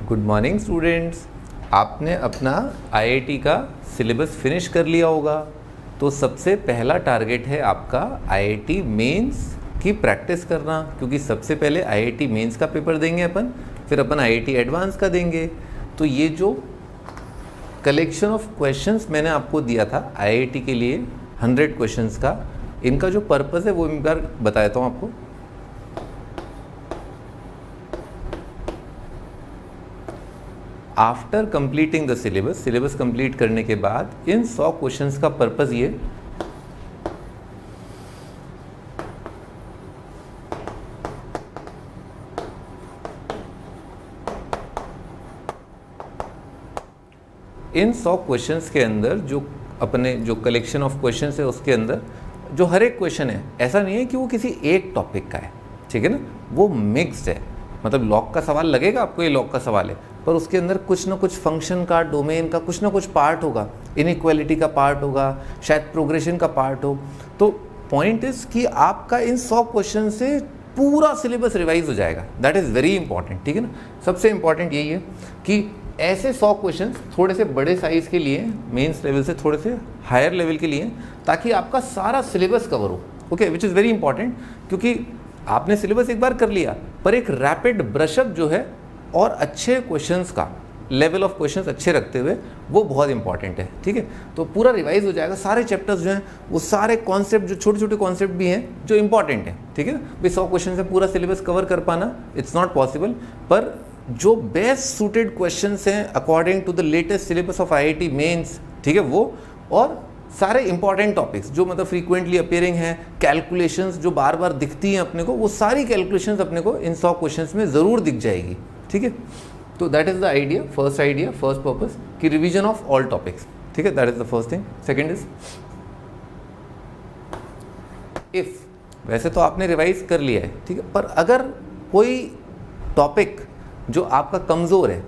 Good morning students. आपने अपना IIT का सिलेबस फिनिश कर लिया होगा, तो सबसे पहला टारगेट है आपका आईआईटी मेंस की प्रैक्टिस करना, क्योंकि सबसे पहले आईआईटी मेंस का पेपर देंगे अपन, फिर अपन आईआईटी एडवांस का देंगे। तो ये जो कलेक्शन ऑफ क्वेश्चंस मैंने आपको दिया था आईआईटी के लिए 100 क्वेश्चंस का, इनका जो पर्पस है वो एक बार बता देता हूँ आपको। After completing the syllabus complete करने के बाद इन 100 क्वेश्चंस का पर्पस ये इन 100 क्वेश्चंस के अंदर जो अपने जो कलेक्शन ऑफ क्वेश्चंस है उसके अंदर जो हर एक क्वेश्चन है, ऐसा नहीं है कि वो किसी एक टॉपिक का है, ठीक है ना, वो मिक्स्ड है। मतलब लॉग का सवाल लगेगा आपको, ये लॉग का सवाल है, पर उसके अंदर कुछ ना कुछ फंक्शन का, डोमेन का कुछ ना कुछ पार्ट होगा, इनइक्वालिटी का पार्ट होगा, शायद प्रोग्रेशन का पार्ट हो। तो पॉइंट इज कि आपका इन 100 क्वेश्चन से पूरा सिलेबस रिवाइज हो जाएगा। दैट इज़ वेरी इंपॉर्टेंट, ठीक है ना। सबसे इंपॉर्टेंट यही है कि ऐसे 100 क्वेश्चन थोड़े से बड़े साइज़ के लिए, मेंस लेवल से थोड़े से हायर लेवल के लिए, ताकि आपका सारा सिलेबस कवर हो। Okay, which is very important, क्योंकि आपने सिलेबस एक बार कर लिया, पर एक रैपिड ब्रशअप जो है और अच्छे क्वेश्चंस का लेवल ऑफ क्वेश्चंस अच्छे रखते हुए, वो बहुत इंपॉर्टेंट है, ठीक है। तो पूरा रिवाइज हो जाएगा, सारे चैप्टर्स जो हैं वो सारे कॉन्सेप्ट, जो छोटे छोटे कॉन्सेप्ट भी हैं जो इंपॉर्टेंट हैं, ठीक है। भाई 100 क्वेश्चन से पूरा सिलेबस कवर कर पाना इट्स नॉट पॉसिबल, पर जो बेस्ट सूटेड क्वेश्चंस हैं according to the latest syllabus of IIT mains, ठीक है, वो और सारे इंपॉर्टेंट टॉपिक्स जो मतलब फ्रीक्वेंटली अपीयरिंग हैं, कैलकुलेशंस जो बार बार दिखती हैं अपने को, वो सारी कैलकुलेशंस अपने को इन 100 क्वेश्चंस में ज़रूर दिख जाएगी, ठीक है। तो that is the idea, first purpose कि रिवीजन ऑफ ऑल टॉपिक्स, ठीक है, that is the first thing. Second is if, वैसे तो आपने रिवाइज कर लिया है, ठीक है, पर अगर कोई टॉपिक जो आपका कमज़ोर है,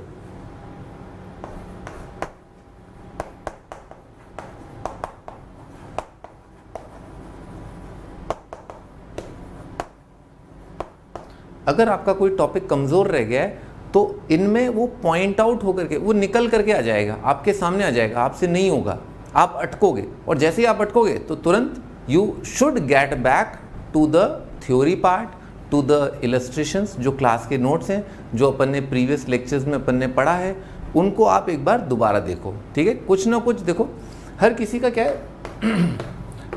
अगर आपका कोई टॉपिक कमज़ोर रह गया है, तो इनमें वो पॉइंट आउट होकर के, वो निकल करके आ जाएगा, आपके सामने आ जाएगा, आपसे नहीं होगा, आप अटकोगे, और जैसे ही आप अटकोगे तो तुरंत you should get back to the theory part, to the illustrations, जो क्लास के नोट्स हैं, जो अपन ने प्रीवियस लेक्चर्स में अपन ने पढ़ा है, उनको आप एक बार दोबारा देखो, ठीक है। कुछ ना कुछ देखो, हर किसी का क्या है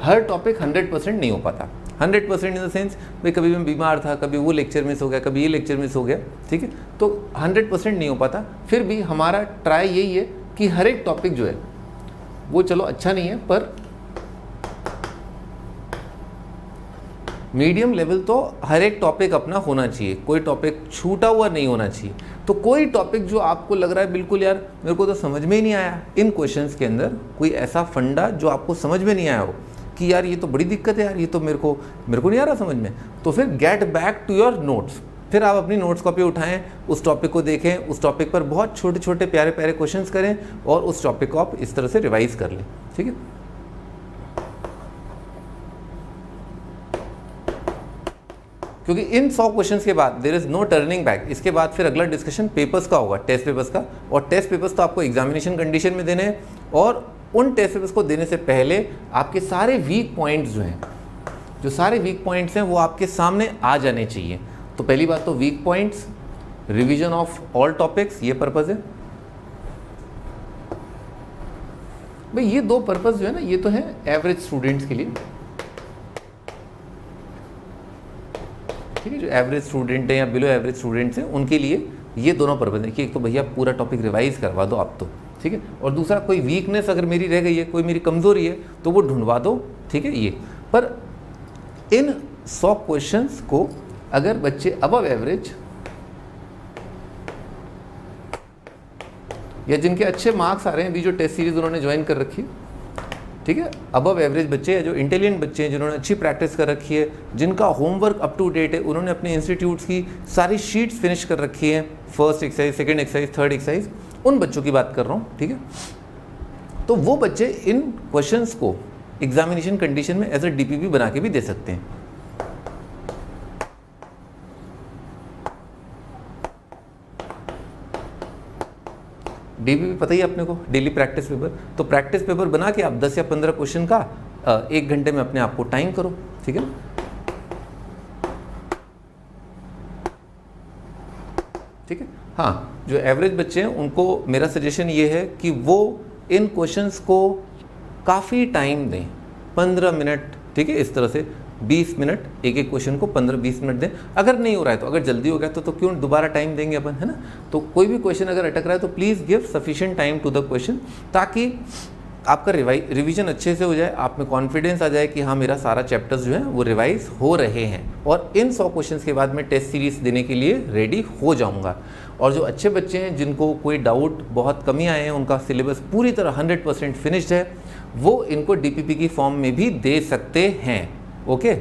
हर टॉपिक 100% नहीं हो पाता। 100% इन द सेंस, भाई कभी मैं बीमार था, कभी वो लेक्चर मिस हो गया, कभी ये लेक्चर मिस हो गया, ठीक है, तो 100% नहीं हो पाता। फिर भी हमारा ट्राई यही है कि हर एक टॉपिक जो है वो चलो अच्छा नहीं है, पर मीडियम लेवल तो हर एक टॉपिक अपना होना चाहिए, कोई टॉपिक छूटा हुआ नहीं होना चाहिए। तो कोई टॉपिक जो आपको लग रहा है बिल्कुल यार मेरे को तो समझ में ही नहीं आया, इन क्वेश्चंस के अंदर कोई ऐसा फंडा जो आपको समझ में नहीं आया हो कि यार ये तो बड़ी दिक्कत है यार, ये तो मेरे को नहीं आ रहा समझ में, तो फिर get back to your notes. फिर आप अपनी नोट्स कॉपी उठाएं, उस टॉपिक को देखें, उस टॉपिक पर बहुत छोटे छोटे प्यारे प्यारे क्वेश्चंस करें और उस टॉपिक को आप इस तरह से रिवाइज कर लें, ठीक है। क्योंकि इन 100 क्वेश्चंस के बाद there is no turning back. इसके बाद फिर अगला डिस्कशन पेपर्स का होगा, टेस्ट पेपर्स का, और टेस्ट पेपर्स तो आपको एग्जामिनेशन कंडीशन में देने हैं, और उन टेस्ट पेपर्स को देने से पहले आपके सारे वीक पॉइंट्स जो हैं, जो सारे वीक पॉइंट्स हैं वो आपके सामने आ जाने चाहिए। तो पहली बात तो weak points, revision of all topics, ये पर्पज़ है भाई। ये दो पर्पज़ जो है ना, ये तो है एवरेज स्टूडेंट्स के लिए, ठीक है, जो एवरेज स्टूडेंट है या बिलो एवरेज स्टूडेंट्स हैं उनके लिए ये दोनों पर्पज़ है कि एक तो भैया पूरा टॉपिक रिवाइज करवा दो आप तो, ठीक है, और दूसरा कोई वीकनेस अगर मेरी रह गई है, कोई मेरी कमज़ोरी है तो वो ढूंढवा दो, ठीक है। ये पर इन 100 क्वेश्चंस को अगर बच्चे अबव एवरेज या जिनके अच्छे मार्क्स आ रहे हैं, अभी जो टेस्ट सीरीज उन्होंने ज्वाइन कर रखी है, ठीक है, अबव एवरेज बच्चे हैं, जो इंटेलिजेंट बच्चे हैं, जिन्होंने अच्छी प्रैक्टिस कर रखी है, जिनका होमवर्क अप टू डेट है, उन्होंने अपने इंस्टीट्यूट्स की सारी शीट्स फिनिश कर रखी हैं, first exercise, second exercise, third exercise, उन बच्चों की बात कर रहा हूँ, ठीक है। तो वो बच्चे इन क्वेश्चंस को एग्जामिनेशन कंडीशन में एज अ डीपीपी बना के भी दे सकते हैं। डीपीपी पता ही है अपने को, डेली प्रैक्टिस पेपर। तो प्रैक्टिस पेपर बना के आप 10 या 15 क्वेश्चन का 1 घंटे में अपने आप को टाइम करो, ठीक है ना। ठीक है, हाँ, जो एवरेज बच्चे हैं उनको मेरा सजेशन ये है कि वो इन क्वेश्चंस को काफ़ी टाइम दें, 15 मिनट, ठीक है, इस तरह से 20 मिनट, एक एक क्वेश्चन को 15-20 मिनट दें। अगर नहीं हो रहा है तो, अगर जल्दी हो गया तो क्यों दोबारा टाइम देंगे अपन, है ना। तो कोई भी क्वेश्चन अगर अटक रहा है तो please give sufficient time to the question, ताकि आपका रिवीजन अच्छे से हो जाए, आप में कॉन्फिडेंस आ जाए कि हाँ मेरा सारा चैप्टर्स जो है वो रिवाइज हो रहे हैं, और इन 100 क्वेश्चंस के बाद मैं टेस्ट सीरीज देने के लिए रेडी हो जाऊंगा। और जो अच्छे बच्चे हैं जिनको कोई डाउट, बहुत कमी आए हैं, उनका सिलेबस पूरी तरह 100% फिनिश्ड है, वो इनको डीपीपी की फॉर्म में भी दे सकते हैं। ओके,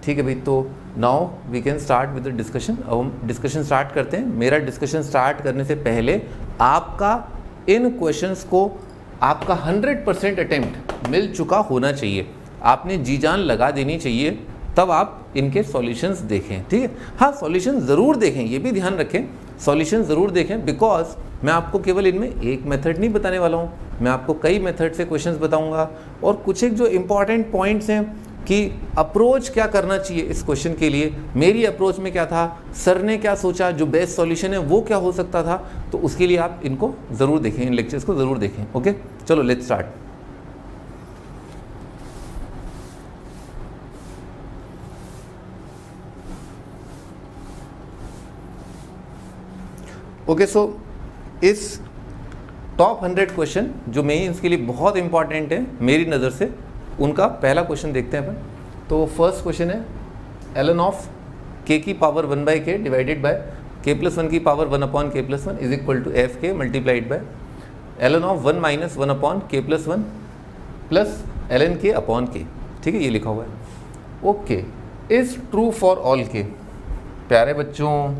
ठीक है भाई। तो now we can start with the discussion. अब हम डिस्कशन स्टार्ट करते हैं। मेरा डिस्कशन स्टार्ट करने से पहले आपका इन क्वेश्चंस को आपका 100% अटेम्प्ट मिल चुका होना चाहिए, आपने जी जान लगा देनी चाहिए, तब आप इनके सॉल्यूशंस देखें, ठीक है। हाँ, सॉल्यूशन ज़रूर देखें, ये भी ध्यान रखें, सॉल्यूशन ज़रूर देखें, बिकॉज मैं आपको केवल इनमें एक मेथड नहीं बताने वाला हूँ, मैं आपको कई मेथड से क्वेश्चंस बताऊँगा, और कुछ एक जो इम्पॉर्टेंट पॉइंट्स हैं कि अप्रोच क्या करना चाहिए इस क्वेश्चन के लिए, मेरी अप्रोच में क्या था, सर ने क्या सोचा, जो बेस्ट सॉल्यूशन है वो क्या हो सकता था, तो उसके लिए आप इनको ज़रूर देखें, इन लेक्चर्स को ज़रूर देखें। ओके, चलो लेट्स स्टार्ट। ओके, सो इस टॉप 100 क्वेश्चन जो मेंस के लिए बहुत इंपॉर्टेंट है मेरी नज़र से, उनका पहला क्वेश्चन देखते हैं अपन। तो फर्स्ट क्वेश्चन है ln ऑफ k की power 1/k divided by k + 1 की power 1/k+1 is equal to f k multiplied by ln of 1 - 1/k+1 plus ln k upon k, ठीक है, ये लिखा हुआ है। Okay, is true for all k। प्यारे बच्चों,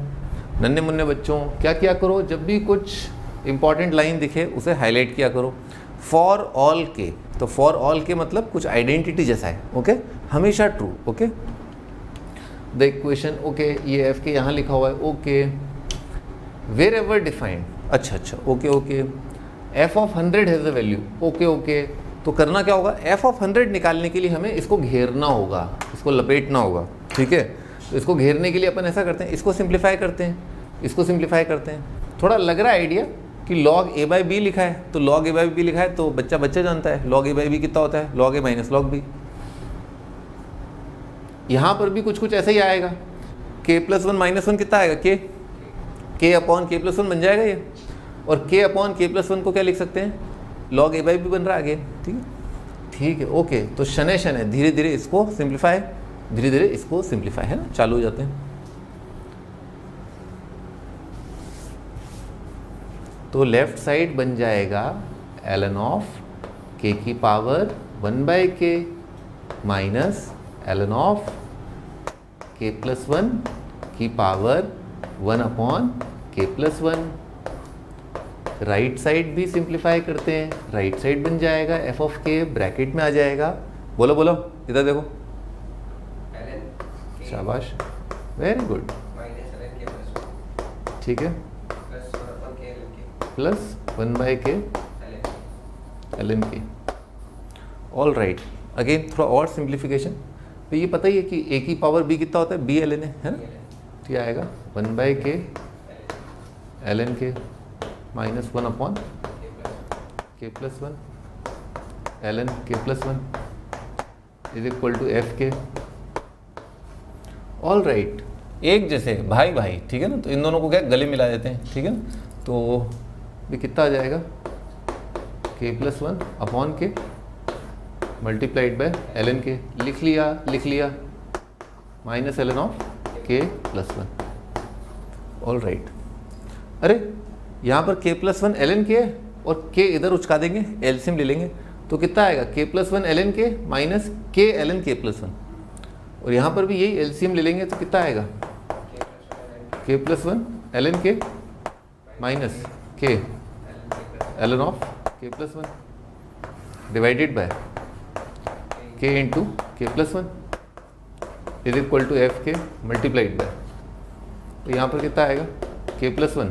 नन्हे मुन्ने बच्चों, क्या किया करो, जब भी कुछ इंपॉर्टेंट लाइन दिखे उसे हाईलाइट किया करो। फॉर ऑल के, तो फॉर ऑल के मतलब कुछ आइडेंटिटी जैसा है, ओके, हमेशा true. Okay, the equation, okay, ये एफ के यहाँ लिखा हुआ है, ओके, वेर एवर डिफाइंड, अच्छा, okay, F of 100 has a value, okay, तो करना क्या होगा, एफ ऑफ 100 निकालने के लिए हमें इसको घेरना होगा, इसको लपेटना होगा, ठीक है। तो इसको घेरने के लिए अपन ऐसा करते हैं, इसको सिंप्लीफाई करते हैं, थोड़ा लग रहा है आइडिया कि log a/b लिखा है, तो log a/b लिखा है तो बच्चा जानता है log a/b कितना होता है, log a - log b। यहाँ पर भी कुछ ऐसा ही आएगा, k + 1 - 1 कितना आएगा, k अपॉन k+1 बन जाएगा ये, और k अपॉन k+1 को क्या लिख सकते हैं, log a/b बन रहा है आगे, ठीक है। ओके, तो शनै धीरे धीरे इसको सिंप्लीफाई, है ना, चालू हो जाते हैं। तो लेफ्ट साइड बन जाएगा ln ऑफ k की power 1/k minus ln of k+1 की पावर 1/k+1। राइट साइड भी सिंप्लीफाई करते हैं, राइट साइड बन जाएगा f ऑफ k, ब्रैकेट में आ जाएगा, बोलो इधर देखो, शाबाश, वेरी गुड, ठीक है, plus 1/k ln k। All right, again थोड़ा और सिंप्लीफिकेशन। तो ये पता ही है कि a की पावर b कितना होता है, b ln है ना, तो ये आएगा 1/k ln k minus 1/k+1 ln k+1 is equal to fk। All right, एक जैसे भाई, ठीक है ना, तो इन दोनों को क्या गले मिला देते हैं, ठीक है ना। तो ये कितना आ जाएगा, k+1/k multiplied by ln k, लिख लिया minus ln of k+1। All right, अरे यहाँ पर k+1 ln k है और k इधर उचका देंगे, एलसीएम ले लेंगे, तो कितना आएगा, k+1 ln k minus k ln k+1, और यहाँ पर भी यही एलसीएम ले लेंगे तो कितना आएगा, k+1 ln k minus k ln of k+1 divided by k into k+1 is equal to fk multiplied by, तो यहाँ पर कितना आएगा, k+1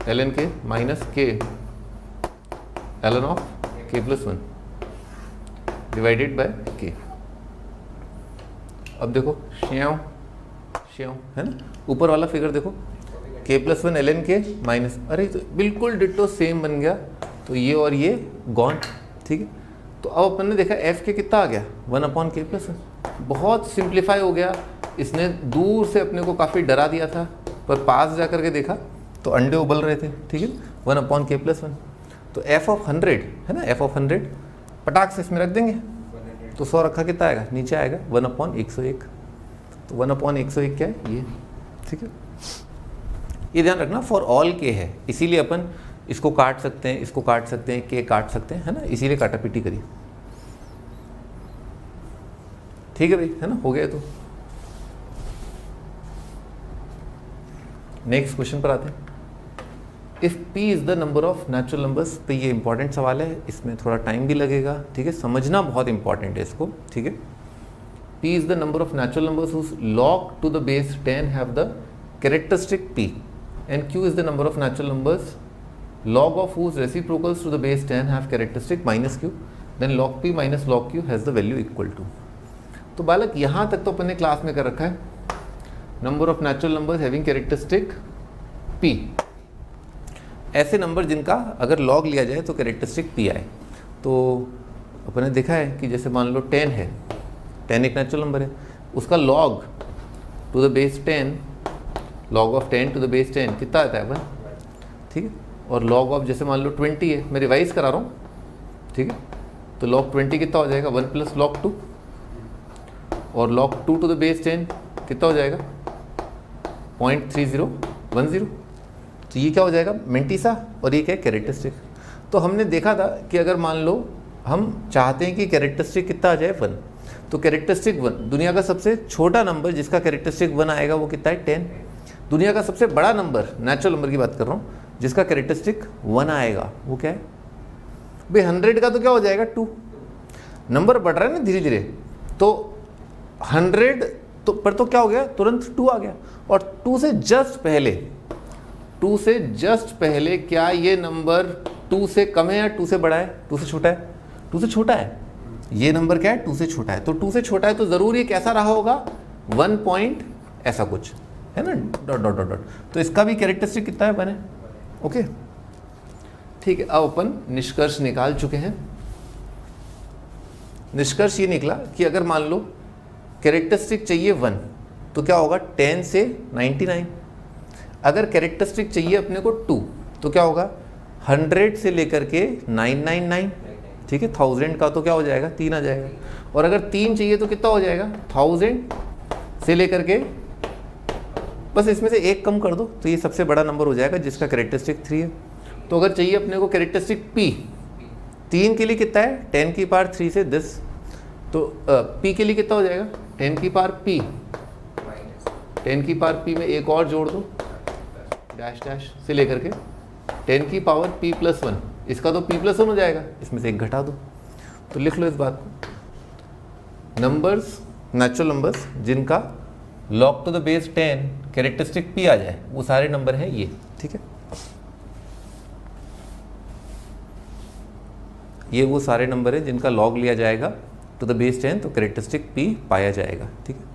ln k minus k ln of k plus 1 divided by k। अब देखो श्याव है ना, ऊपर वाला फिगर देखो k plus 1 ln k minus, अरे तो बिल्कुल डिट्टो सेम बन गया, तो ये और ये गॉन, ठीक है। तो अब अपन ने देखा f के कितना आ गया 1/k प्लस 1, बहुत सिंप्लीफाई हो गया। इसने दूर से अपने को काफ़ी डरा दिया था, पर पास जा करके देखा तो अंडे उबल रहे थे, ठीक है। 1/k प्लस 1, तो f ऑफ 100 है ना, f ऑफ 100 पटाख से इसमें रख देंगे, तो 100 रखा कितना आएगा, नीचे आएगा 1/101, तो 1/101 क्या है ये, ठीक है। ये ध्यान रखना फॉर ऑल के है, इसीलिए अपन इसको काट सकते हैं, इसको काट सकते हैं, के काट सकते हैं, है ना, इसीलिए काटापीटी करिए, ठीक है भाई, है ना, हो गया। तो नेक्स्ट क्वेश्चन पर आते हैं। If p is the number of natural numbers, तो ये इंपॉर्टेंट सवाल है, इसमें थोड़ा टाइम भी लगेगा, ठीक है, समझना बहुत इंपॉर्टेंट है इसको, ठीक है। p is the number of natural numbers whose log to the base 10 have the characteristic p, and q is the number of natural numbers log of whose reciprocals to the base 10 have characteristic minus q, then log p minus log q has the value equal to। तो बालक यहाँ तक तो अपन ने class में कर रखा है, number of natural numbers having characteristic p, ऐसे नंबर जिनका अगर लॉग लिया जाए तो कैरेक्टरिस्टिक p आए। तो अपन ने देखा है कि जैसे मान लो 10 है, 10 एक नेचुरल नंबर है, उसका log to the base 10, log of 10 to the base 10 कितना आता है 1, ठीक है। और लॉग ऑफ जैसे मान लो 20 है, मैं रिवाइज करा रहा हूँ, ठीक है, तो लॉग 20 कितना हो जाएगा 1 प्लस लॉग 2, और लॉग 2 टू द बेस 10 कितना हो जाएगा 0.3010, तो ये क्या हो जाएगा मेंटिसा, और ये क्या है कैरेक्टरिस्टिक। तो हमने देखा था कि अगर मान लो हम चाहते हैं कि कैरेक्टरिस्टिक कितना आ जाए 1, तो कैरेक्टरिस्टिक 1, दुनिया का सबसे छोटा नंबर जिसका कैरेक्टरिस्टिक 1 आएगा वो कितना है 10, दुनिया का सबसे बड़ा नंबर, नेचुरल नंबर की बात कर रहा हूँ, जिसका कैरेक्टरिस्टिक 1 आएगा वो क्या है भाई 100 का, तो क्या हो जाएगा 2, नंबर बढ़ रहा है ना धीरे धीरे, तो 100 तो पर तो क्या हो गया तुरंत 2 आ गया, और 2 से जस्ट पहले क्या ये नंबर 2 से कम है या 2 से बड़ा है, 2 से छोटा है, 2 से छोटा है, ये नंबर क्या है 2 से छोटा है, तो 2 से छोटा है तो ज़रूर ये कैसा रहा होगा 1 पॉइंट ऐसा कुछ है ना, डॉट डॉट डॉट डॉट, तो इसका भी कैरेक्टरिस्टिक कितना है 1 है, ओके, ठीक है। अब अपन निष्कर्ष निकाल चुके हैं। निष्कर्ष ये निकला कि अगर मान लो कैरेक्टरिस्टिक चाहिए 1, तो क्या होगा 10 से 99, अगर कैरेक्टरिस्टिक चाहिए अपने को 2, तो क्या होगा 100 से लेकर के 999, ठीक है, 1000 का तो क्या हो जाएगा 3 आ जाएगा, और अगर 3 चाहिए तो कितना हो जाएगा 1000 से लेकर के, बस इसमें से एक कम कर दो तो ये सबसे बड़ा नंबर हो जाएगा जिसका कैरेक्टरिस्टिक 3 है। तो अगर चाहिए अपने को कैरेक्टरिस्टिक p, 3 के लिए कितना है 10 की पावर 3 से 10, तो p के लिए कितना हो जाएगा 10 की पावर p, 10 की पावर p में एक और जोड़ दो डैश डैश से लेकर के 10 की पावर p प्लस 1, इसका तो p प्लस 1 हो जाएगा, इसमें से एक घटा दो, तो लिख लो इस बात को, नंबर्स नेचुरल नंबर्स जिनका log to the base 10 characteristic p आ जाए वो सारे नंबर हैं ये, ठीक है, ये वो सारे नंबर हैं जिनका लॉग लिया जाएगा टू द बेस 10 तो कैरेक्टरिस्टिक p पाया जाएगा, ठीक है।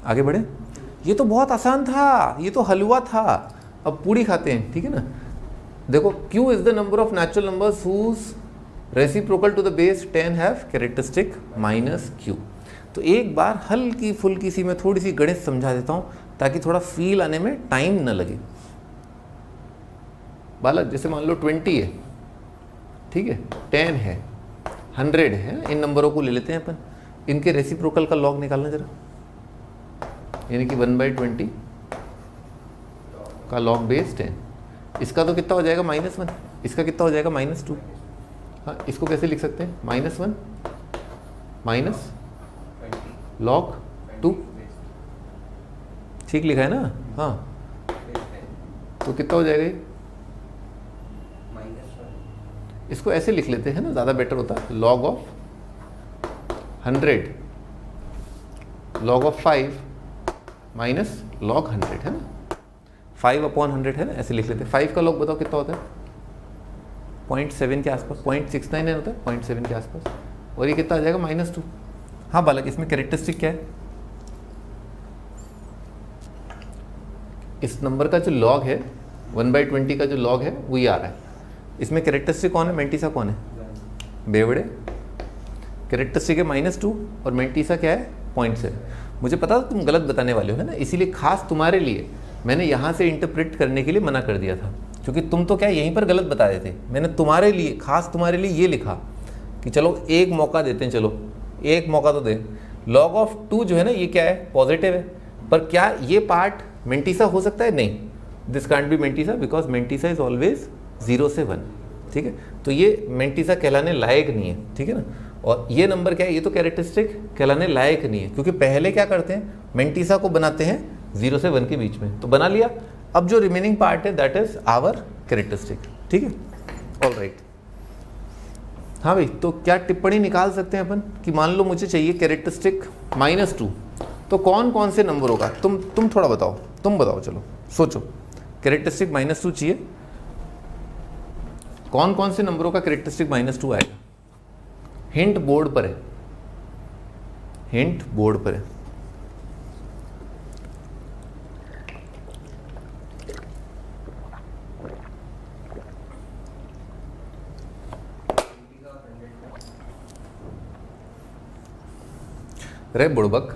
आगे बढ़े, ये तो बहुत आसान था, ये तो हलवा था, अब पूरी खाते हैं, ठीक है ना। देखो q is the number of natural numbers whose reciprocal to the base 10 have characteristic minus q। तो एक बार हल्की फुल्की सी मैं थोड़ी सी गणित समझा देता हूँ ताकि थोड़ा फील आने में टाइम न लगे। बालक जैसे मान लो 20 है, ठीक है, 10 है, 100 है, इन नंबरों को ले लेते हैं अपन, इनके रेसिप्रोकल का लॉग निकालना जरा, यानी कि 1/20 का लॉग बेस 10, इसका तो कितना हो जाएगा -1, इसका कितना हो जाएगा -2, हाँ इसको कैसे लिख सकते हैं -1 माइनस लॉग 2, ठीक लिखा है ना, हाँ, तो कितना हो जाएगा ये, इसको ऐसे लिख लेते हैं ना, ज़्यादा बेटर होता है, log of 100 log of 5 minus log 100 है ना, 5/100 है ना, ऐसे लिख लेते हैं। 5 का log बताओ कितना होता है, 0.7 के आसपास, 0.69 होता है, 0.7 के आसपास, और ये कितना आ जाएगा -2। हाँ बालक, इसमें कैरेक्टरिस्टिक क्या है, इस नंबर का जो लॉग है 1/20 का जो लॉग है वो ये आ रहा है। इसमें कैरेक्टरिस्टिक कौन है, मेंटिसा कौन है, बेवड़े। कैरेक्टरिस्टिक है -2 और मेंटिसा क्या है 0.7। मुझे पता था तुम गलत बताने वाले हो है ना, इसीलिए खास तुम्हारे लिए मैंने यहाँ से इंटरप्रेट करने के लिए मना कर दिया था, क्योंकि तुम तो क्या यहीं पर गलत बता देते। मैंने तुम्हारे लिए, खास तुम्हारे लिए ये लिखा कि चलो एक मौका देते हैं, चलो एक मौका तो दे। log of 2 जो है ना ये क्या है, पॉजिटिव है, पर क्या ये पार्ट मेंटिसा हो सकता है, नहीं, this can't be mantissa because mantissa is always 0 से 1, ठीक है। तो ये मेंटिसा कहलाने लायक नहीं है, ठीक है ना। और ये नंबर क्या है, ये तो कैरेक्टरिस्टिक कहलाने लायक नहीं है, क्योंकि पहले क्या करते हैं, मेंटिसा को बनाते हैं 0 से 1 के बीच में, तो बना लिया। अब जो रिमेनिंग पार्ट है दैट इज आवर कैरेक्टरिस्टिक, ठीक है, ऑल राइट। हाँ भाई, तो क्या टिप्पणी निकाल सकते हैं अपन कि मान लो मुझे चाहिए कैरेक्टरिस्टिक -2, तो कौन कौन से नंबर होगा, तुम थोड़ा बताओ, तुम बताओ, चलो सोचो। कैरेक्टरिस्टिक -2 चाहिए, कौन कौन से नंबरों का कैरेक्टरिस्टिक -2 आएगा। हिंट बोर्ड पर है, हिंट बोर्ड पर है। रे बुड़बक,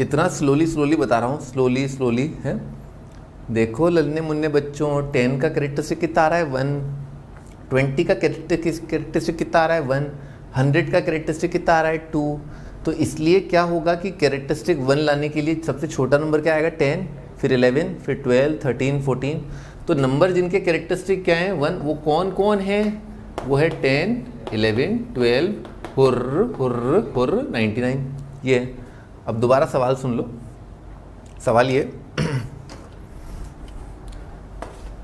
इतना स्लोली बता रहा हूँ, स्लोली है। देखो ललने मुन्ने बच्चों, 10 का कैरेक्टरिस्टिक कितना आ रहा है 1, 20 का कैरेक्टरिस्टिक कितना आ रहा है 1, 100 का कैरेक्टरिस्टिक कितना आ रहा है 2। तो इसलिए क्या होगा कि कैरेक्टरिस्टिक 1 लाने के लिए सबसे छोटा नंबर क्या आएगा 10, फिर 11, फिर 12, 13, 14। तो नंबर जिनके कैरेक्टरिस्टिक क्या है 1, वो कौन कौन है, वो है 10, 11, 12, हुर्र 99, ये है। अब दोबारा सवाल सुन लो, सवाल ये,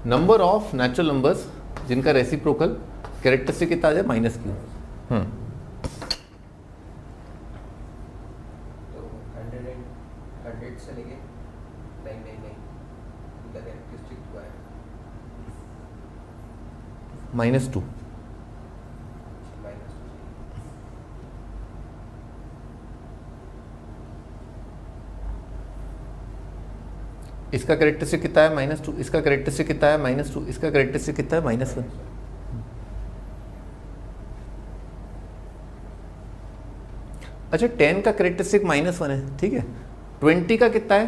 नंबर ऑफ नेचुरल नंबर्स जिनका रेसिप्रोकल कैरेक्टरिस्टिक कितना आ जाए -q। तो 100 से लेके 999 उनका कैरेक्टरिस्टिक क्या है, -2। इसका कैरेक्टरिस्टिक कितना है -2, इसका कैरेक्टरिस्टिक कितना है -2, इसका कैरेक्टरिस्टिक कितना है -1। अच्छा 10 का कैरेक्टरिस्टिक -1 है, ठीक है। 20 का कितना है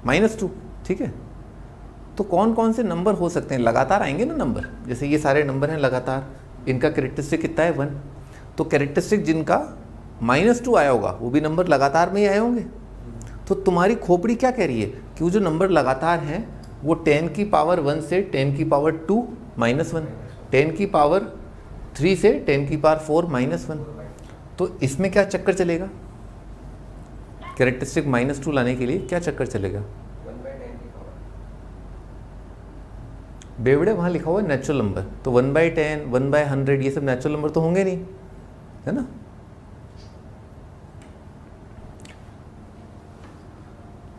-2, ठीक है। तो कौन कौन से नंबर हो सकते हैं, लगातार आएंगे ना नंबर, जैसे ये सारे नंबर हैं लगातार, इनका कैरेक्टरिस्टिक कितना है 1। तो कैरेक्टरिस्टिक जिनका -2 आया होगा वो भी नंबर लगातार में ही आए होंगे। तो तुम्हारी खोपड़ी क्या कह रही है कि वो जो नंबर लगातार हैं वो 10 की पावर 1 से 10 की पावर 2 -1, 10 की पावर 3 से 10 की पावर 4 -1। तो इसमें क्या चक्कर चलेगा, कैरेक्टरिस्टिक -2 लाने के लिए क्या चक्कर चलेगा, 1/10 की पावर, बेवड़े वहाँ लिखा हुआ है नेचुरल नंबर, तो 1/10, 1/100 ये सब नेचुरल नंबर तो होंगे नहीं, है ना।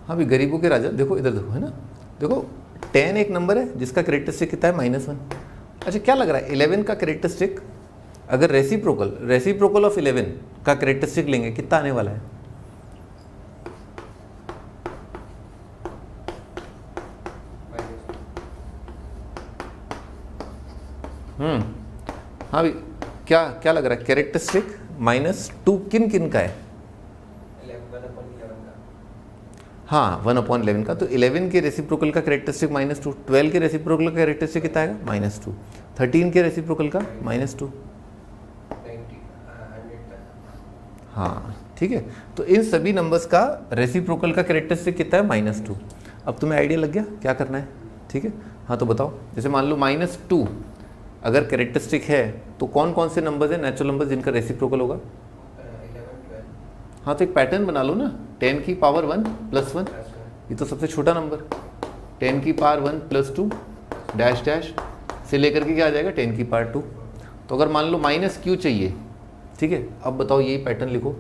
हाँ भी गरीबों के राजा, देखो इधर देखो, है ना, देखो 10 एक नंबर है जिसका कैरेक्टरिस्टिक कितना है -1। अच्छा क्या लग रहा है 11 का कैरेक्टरिस्टिक, अगर रेसिप्रोकल ऑफ 11 का कैरेक्टरिस्टिक लेंगे कितना आने वाला है, हाँ भी क्या क्या लग रहा है कैरेक्टरिस्टिक -2 किन किन का है, 1/11 का, हाँ 1/11 का। तो 11 के रेसिप्रोकल का कैरेक्टरिस्टिक -2, 12 के रेसिप्रोकल का कैरेक्टरिस्टिक कितना आएगा -2, 13 के रेसिप्रोकल का -2, 100 तक। हाँ ठीक है। तो इन सभी नंबर्स का रेसिप्रोकल का कैरेक्टरिस्टिक कितना है -2। अब तुम्हें आइडिया लग गया क्या करना है, ठीक है। हाँ तो बताओ, जैसे मान लो -2 अगर कैरेक्टरिस्टिक है तो कौन कौन से नंबर्स हैं नेचुरल नंबर्स जिनका रेसिप्रोकल होगा, 11, 12 हाँ तो एक पैटर्न बना लो ना, 10 की पावर 1 + 1, ये तो सबसे छोटा नंबर, 10 की पावर 1 + 2 डैश डैश से लेकर के क्या आ जाएगा 10 की पावर 2। तो अगर मान लो -q चाहिए, ठीक है, अब बताओ यही पैटर्न लिखो,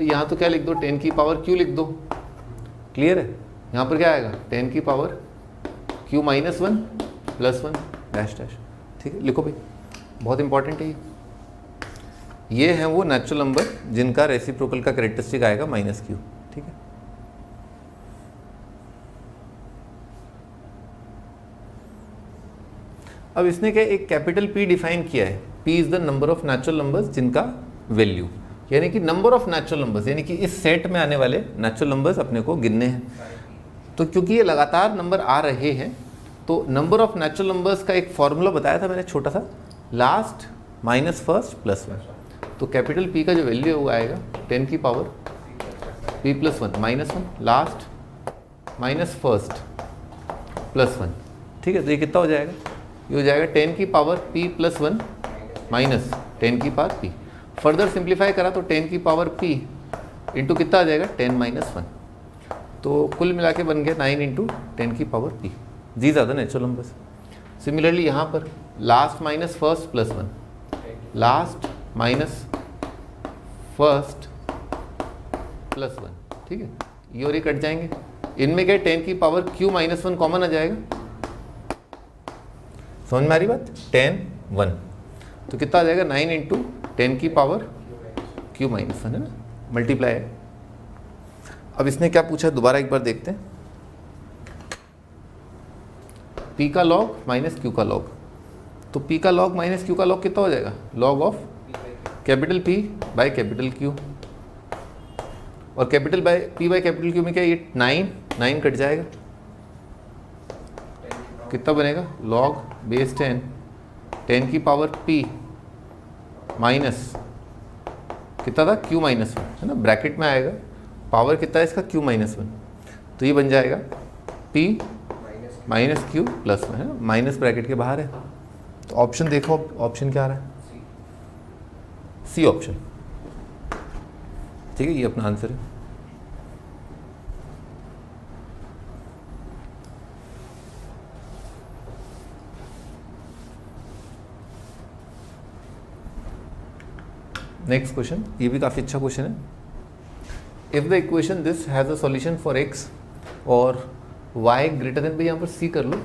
तो यहाँ तो क्या लिख दो, 10 की पावर q लिख दो। क्लियर है? यहाँ पर क्या आएगा, 10 की power q minus 1 plus 1 dash dash. ठीक है, लिखो भाई, बहुत इंपॉर्टेंट है ये हैं वो नेचुरल नंबर जिनका रेसिप्रोकल का कैरेक्टरिस्टिक आएगा माइनस q। ठीक है, अब इसने क्या एक कैपिटल P डिफाइन किया है, P is the number of natural numbers जिनका वैल्यू, यानी कि नंबर ऑफ नेचुरल नंबर्स, यानी कि इस सेट में आने वाले नेचुरल नंबर्स अपने को गिनने हैं। तो क्योंकि ये लगातार नंबर आ रहे हैं तो नंबर ऑफ नेचुरल नंबर्स का एक फॉर्मूला बताया था मैंने छोटा सा, लास्ट माइनस फर्स्ट प्लस 1। तो कैपिटल P का जो वैल्यू है वो आएगा 10 की power P plus 1 minus 1 last minus first plus 1। ठीक है, तो ये कितना हो जाएगा, ये हो जाएगा 10 की पावर P प्लस 1 माइनस 10 की पावर P। फर्दर सिंप्लीफाई करा तो 10 की पावर P इंटू कितना आ जाएगा, 10 माइनस 1। तो कुल मिला के बन गया 9 इंटू 10 की power P। These are the natural numbers. Similarly यहाँ पर last minus first plus 1, last minus first plus 1। ठीक है, ये और ये कट जाएंगे, इनमें क्या 10 की पावर Q माइनस 1 कॉमन आ जाएगा। समझ में आ रही बात, 10 1 तो कितना आ जाएगा, 9 इंटू 10 की पावर Q माइनस 1 है ना, मल्टीप्लाई है। अब इसने क्या पूछा है दोबारा एक बार देखते हैं, P का लॉग माइनस Q का लॉग। तो P का लॉग माइनस Q का लॉग कितना हो जाएगा, log of capital P by capital Q। और capital P by capital Q में क्या, ये 9 कट जाएगा, कितना बनेगा, लॉग बेस 10 की पावर P माइनस कितना था, Q माइनस 1 है ना, ब्रैकेट में आएगा, पावर कितना है इसका, Q माइनस 1। तो ये बन जाएगा P माइनस Q प्लस 1 है ना, माइनस ब्रैकेट के बाहर है। तो ऑप्शन देखो, ऑप्शन क्या आ रहा है, सी ऑप्शन। ठीक है, ये अपना आंसर है। नेक्स्ट क्वेश्चन, ये भी काफ़ी अच्छा क्वेश्चन है। If the equation this has a solution for x और y ग्रेटर देन, भाई यहाँ पर c कर लो,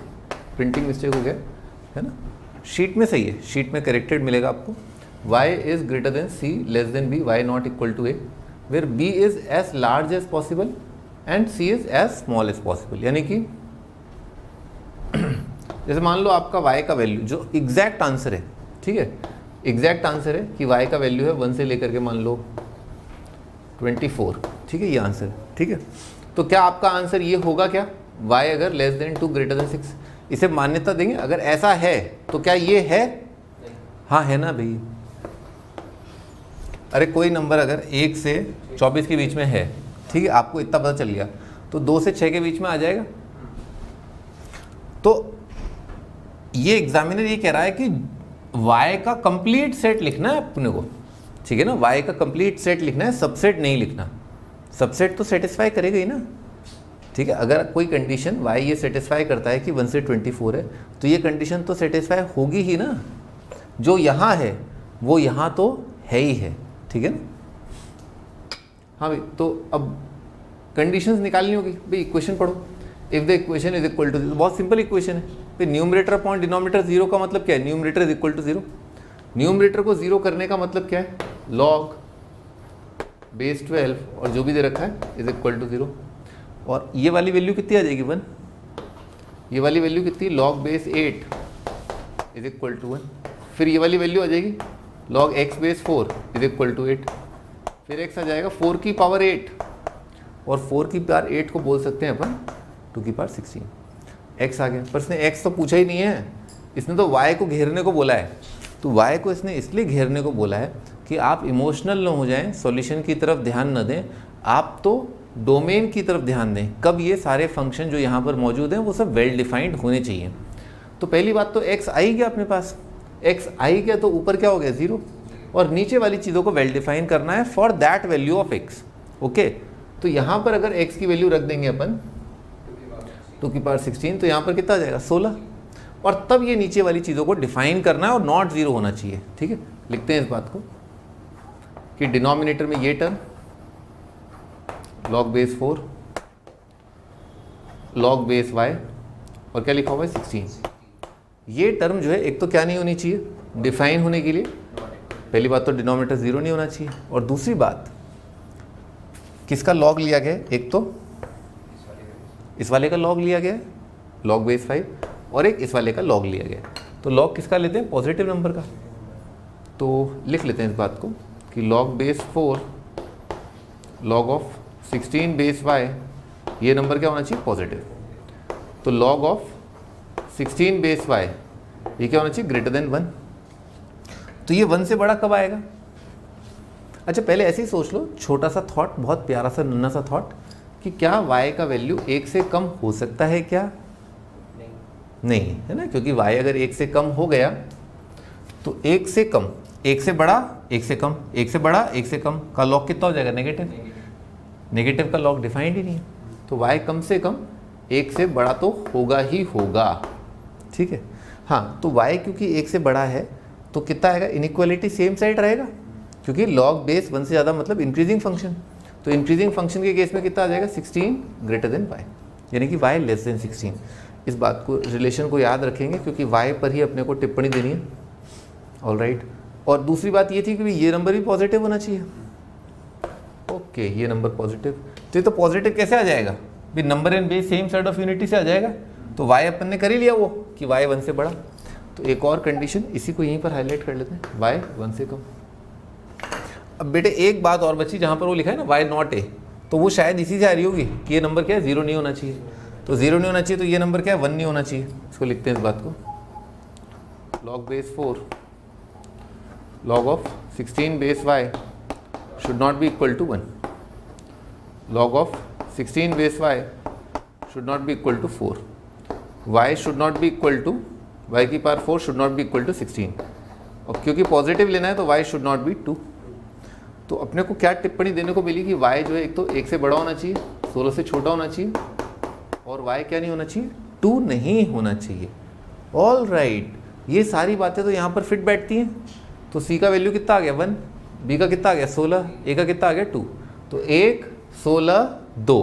प्रिंटिंग मिस्टेक हो गया है ना, शीट में सही है, शीट में करेक्टेड मिलेगा आपको। y is greater than c less than b, y not equal to a, where b is as large as possible and c is as small as possible. यानी कि जैसे मान लो आपका y का वैल्यू जो एग्जैक्ट आंसर है, ठीक है, एग्जैक्ट आंसर है कि y का वैल्यू है 1 से लेकर के मान लो 24। ठीक है, ये आंसर है। ठीक है, तो क्या आपका आंसर ये होगा क्या, y अगर लेस देन 2 ग्रेटर देन 6, इसे मान्यता देंगे। अगर ऐसा है तो क्या ये है, हाँ है ना भाई। अरे कोई नंबर अगर 1 से 24 के बीच में है, ठीक है, आपको इतना पता चल गया, तो 2 से 6 के बीच में आ जाएगा। तो ये एग्जामिनर ये कह रहा है कि y का कंप्लीट सेट लिखना है अपने को, ठीक है ना, y का कंप्लीट सेट लिखना है, सबसेट नहीं लिखना। सबसेट तो सेटिस्फाई करेगा ही ना, ठीक है। अगर कोई कंडीशन y ये सेटिस्फाई करता है कि 1 से 24 है, तो ये कंडीशन तो सेटिस्फाई होगी ही ना, जो यहाँ है वो यहाँ तो है ही है, ठीक है ना। हाँ भाई, तो अब कंडीशंस निकालनी होगी भाई, इक्वेशन पढ़ो। If the equation is equal to, बहुत सिंपल इक्वेशन है भाई, न्यूमरेटर अपॉन डिनोमिनेटर 0 का मतलब क्या है, numerator is equal to 0। Numerator को 0 करने का मतलब क्या है, लॉग बेस 12 और जो भी दे रखा है इज इक्वल टू 0। और ये वाली वैल्यू कितनी आ जाएगी 1, ये वाली वैल्यू कितनी, log base 8 is equal to 1। फिर ये वाली वैल्यू आ जाएगी log x base 4 is equal to 8। फिर x आ जाएगा 4 की पावर 8, और 4 की पावर 8 को बोल सकते हैं अपन 2 की पावर 16। x आ गया, पर इसने x तो पूछा ही नहीं है, इसने तो y को घेरने को बोला है। तो y को इसने इसलिए घेरने को बोला है कि आप इमोशनल न हो जाएं, सॉल्यूशन की तरफ ध्यान न दें, आप तो डोमेन की तरफ ध्यान दें। कब ये सारे फंक्शन जो यहाँ पर मौजूद हैं वो सब वेल डिफाइंड होने चाहिए। तो पहली बात तो x आई गया अपने पास, x आई गया तो ऊपर क्या हो गया 0, और नीचे वाली चीज़ों को वेल डिफाइन करना है for that value of x। Okay, तो यहाँ पर अगर x की वैल्यू रख देंगे अपन 2 की पावर 16, तो यहाँ पर कितना आ जाएगा 16, और तब ये नीचे वाली चीज़ों को डिफाइन करना है और नॉट 0 होना चाहिए। ठीक है, लिखते हैं इस बात को कि डिनोमिनेटर में ये term log base 4 log base y और क्या लिखा हुआ है 16। ये टर्म जो है एक तो क्या नहीं होनी चाहिए, डिफाइन होने के लिए पहली बात तो डिनोमिनेटर 0 नहीं होना चाहिए, और दूसरी बात किसका लॉग लिया गया है, एक तो इस वाले का लॉग लिया गया है log बेस 5 और एक इस वाले का लॉग लिया गया है। तो लॉग किसका लेते हैं, पॉजिटिव नंबर का। तो लिख लेते हैं इस बात को कि log base 4 log of 16 base y, ये नंबर क्या होना चाहिए, पॉजिटिव। तो log ऑफ 16 बेस y ये क्या होना चाहिए, ग्रेटर देन 1। तो ये 1 से बड़ा कब आएगा। अच्छा पहले ऐसे ही सोच लो, छोटा सा थॉट, बहुत प्यारा सा नन्हा सा थॉट, कि क्या y का वैल्यू 1 से कम हो सकता है क्या, नहीं है ना, क्योंकि y अगर 1 से कम हो गया तो 1 से कम, 1 से बड़ा, 1 से कम, 1 से बड़ा, 1 से कम का लॉग कितना हो जाएगा, नेगेटिव। नेगेटिव का लॉग डिफाइंड ही नहीं है, तो y कम से कम 1 से बड़ा तो होगा ही होगा, ठीक है। हाँ तो y क्योंकि 1 से बड़ा है तो कितना आएगा, इनइक्वालिटी सेम साइड रहेगा, क्योंकि log बेस 1 से ज़्यादा मतलब इंक्रीजिंग फंक्शन। तो इंक्रीजिंग फंक्शन के केस में कितना आ जाएगा, 16 ग्रेटर देन y, यानी कि y लेस देन 16। इस बात को, रिलेशन को याद रखेंगे क्योंकि y पर ही अपने को टिप्पणी देनी है। ऑलराइट, और दूसरी बात ये थी कि ये नंबर भी पॉजिटिव होना चाहिए। ओके ये नंबर पॉजिटिव, तो पॉजिटिव कैसे आ जाएगा भी, number and base same side of unity से आ जाएगा। तो y अपन ने कर ही लिया वो कि y 1 से बड़ा। तो एक और कंडीशन इसी को यहीं पर हाईलाइट कर लेते हैं, y 1 से कम। अब बेटे एक बात और बची, जहाँ पर वो लिखा है ना y नॉट a, तो वो शायद इसी से आ रही होगी कि ये नंबर क्या है, 0 नहीं होना चाहिए। तो 0 नहीं होना चाहिए तो ये नंबर क्या है, 1 नहीं होना चाहिए। इसको लिखते हैं इस बात को, log base 4 log of 16 base y should not be equal to 1, log of 16 base y should not be equal to 4, y should not be equal to, y की power 4 should not be equal to 16, और क्योंकि positive लेना है तो y should not B 2। तो अपने को क्या टिप्पणी देने को मिली कि y जो है एक तो 1 से बड़ा होना चाहिए, 16 से छोटा होना चाहिए, और y क्या नहीं होना चाहिए, 2 नहीं होना चाहिए। ऑल राइट, ये सारी बातें तो यहाँ पर फिट बैठती हैं। तो c का वैल्यू कितना आ गया 1, b का कितना आ गया 16, a का कितना आ गया 2, तो 1 16 2,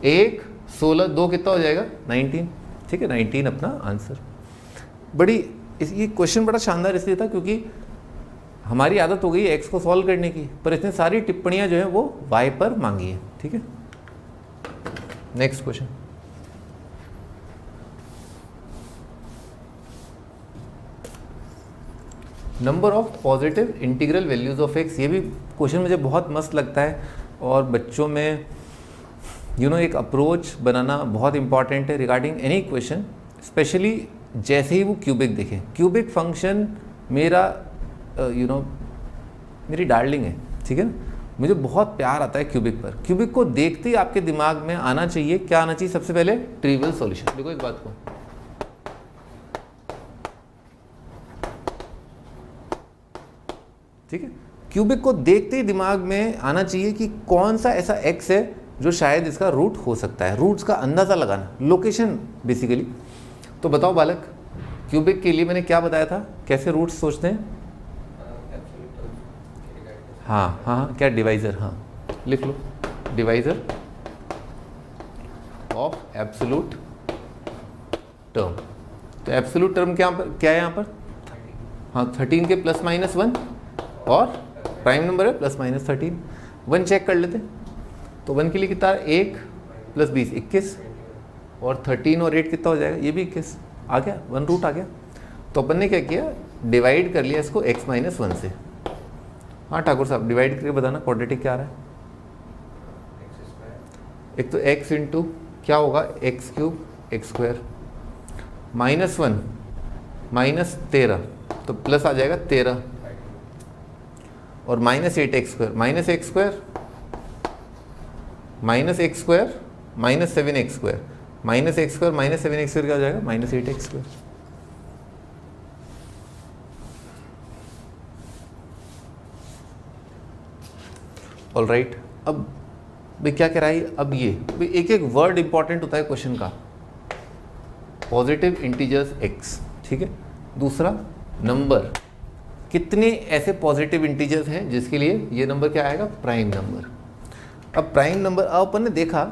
1 16 2 कितना हो जाएगा 19, ठीक है 19 अपना आंसर। बड़ी ये क्वेश्चन बड़ा शानदार इसलिए था क्योंकि हमारी आदत हो गई है x को सॉल्व करने की, पर इतनी सारी टिप्पणियां जो है वो y पर मांगी है, ठीक है। Next question, number of positive integral values of x। ये भी क्वेश्चन मुझे बहुत मस्त लगता है, और बच्चों में एक अप्रोच बनाना बहुत इंपॉर्टेंट है रिगार्डिंग एनी क्वेश्चन, स्पेशली जैसे ही वो क्यूबिक देखें। क्यूबिक फंक्शन मेरा मेरी डार्लिंग है, ठीक है ना, मुझे बहुत प्यार आता है क्यूबिक पर। क्यूबिक को देखते ही आपके दिमाग में आना चाहिए, क्या आना चाहिए, सबसे पहले ट्रिवियल सॉल्यूशन। देखो इस बात को, ठीक है, क्यूबिक को देखते ही दिमाग में आना चाहिए कि कौन सा ऐसा एक्स है जो शायद इसका रूट हो सकता है। रूट्स का अंदाज़ा लगाना, लोकेशन बेसिकली। तो बताओ बालक, क्यूबिक के लिए मैंने क्या बताया था, कैसे रूट्स सोचते हैं। हाँ, क्या डिवाइज़र, हाँ लिख लो, डिवाइज़र ऑफ एब्सोल्यूट टर्म। तो एब्सोल्यूट टर्म क्या है यहाँ पर, हाँ 13 के प्लस माइनस 1, और प्राइम नंबर है प्लस माइनस 13। 1 चेक कर लेते हैं, तो 1 के लिए कितना, 1 प्लस 20 21, और 13 और 8 कितना हो जाएगा, ये भी 21 आ गया, 1 रूट आ गया। तो अपन ने क्या किया, डिवाइड कर लिया इसको x माइनस 1 से। हाँ ठाकुर साहब, डिवाइड करके बताना क्वाड्रेटिक क्या आ रहा है। एक तो x इंटू क्या होगा, x cube x square, minus 1 minus 13, तो प्लस आ जाएगा 13, और minus 8 x square, minus x square minus x square minus 7 x square, minus x square minus 7 x square क्या हो जाएगा, minus 8 x square. All right, अब भाई क्या कह रहा है, अब ये भाई एक एक वर्ड इंपॉर्टेंट होता है क्वेश्चन का। पॉजिटिव इंटीजर्स x, ठीक है। दूसरा नंबर, कितने ऐसे पॉजिटिव इंटीजर्स हैं जिसके लिए ये नंबर क्या आएगा, प्राइम नंबर। अब प्राइम नंबर, अब अपन ने देखा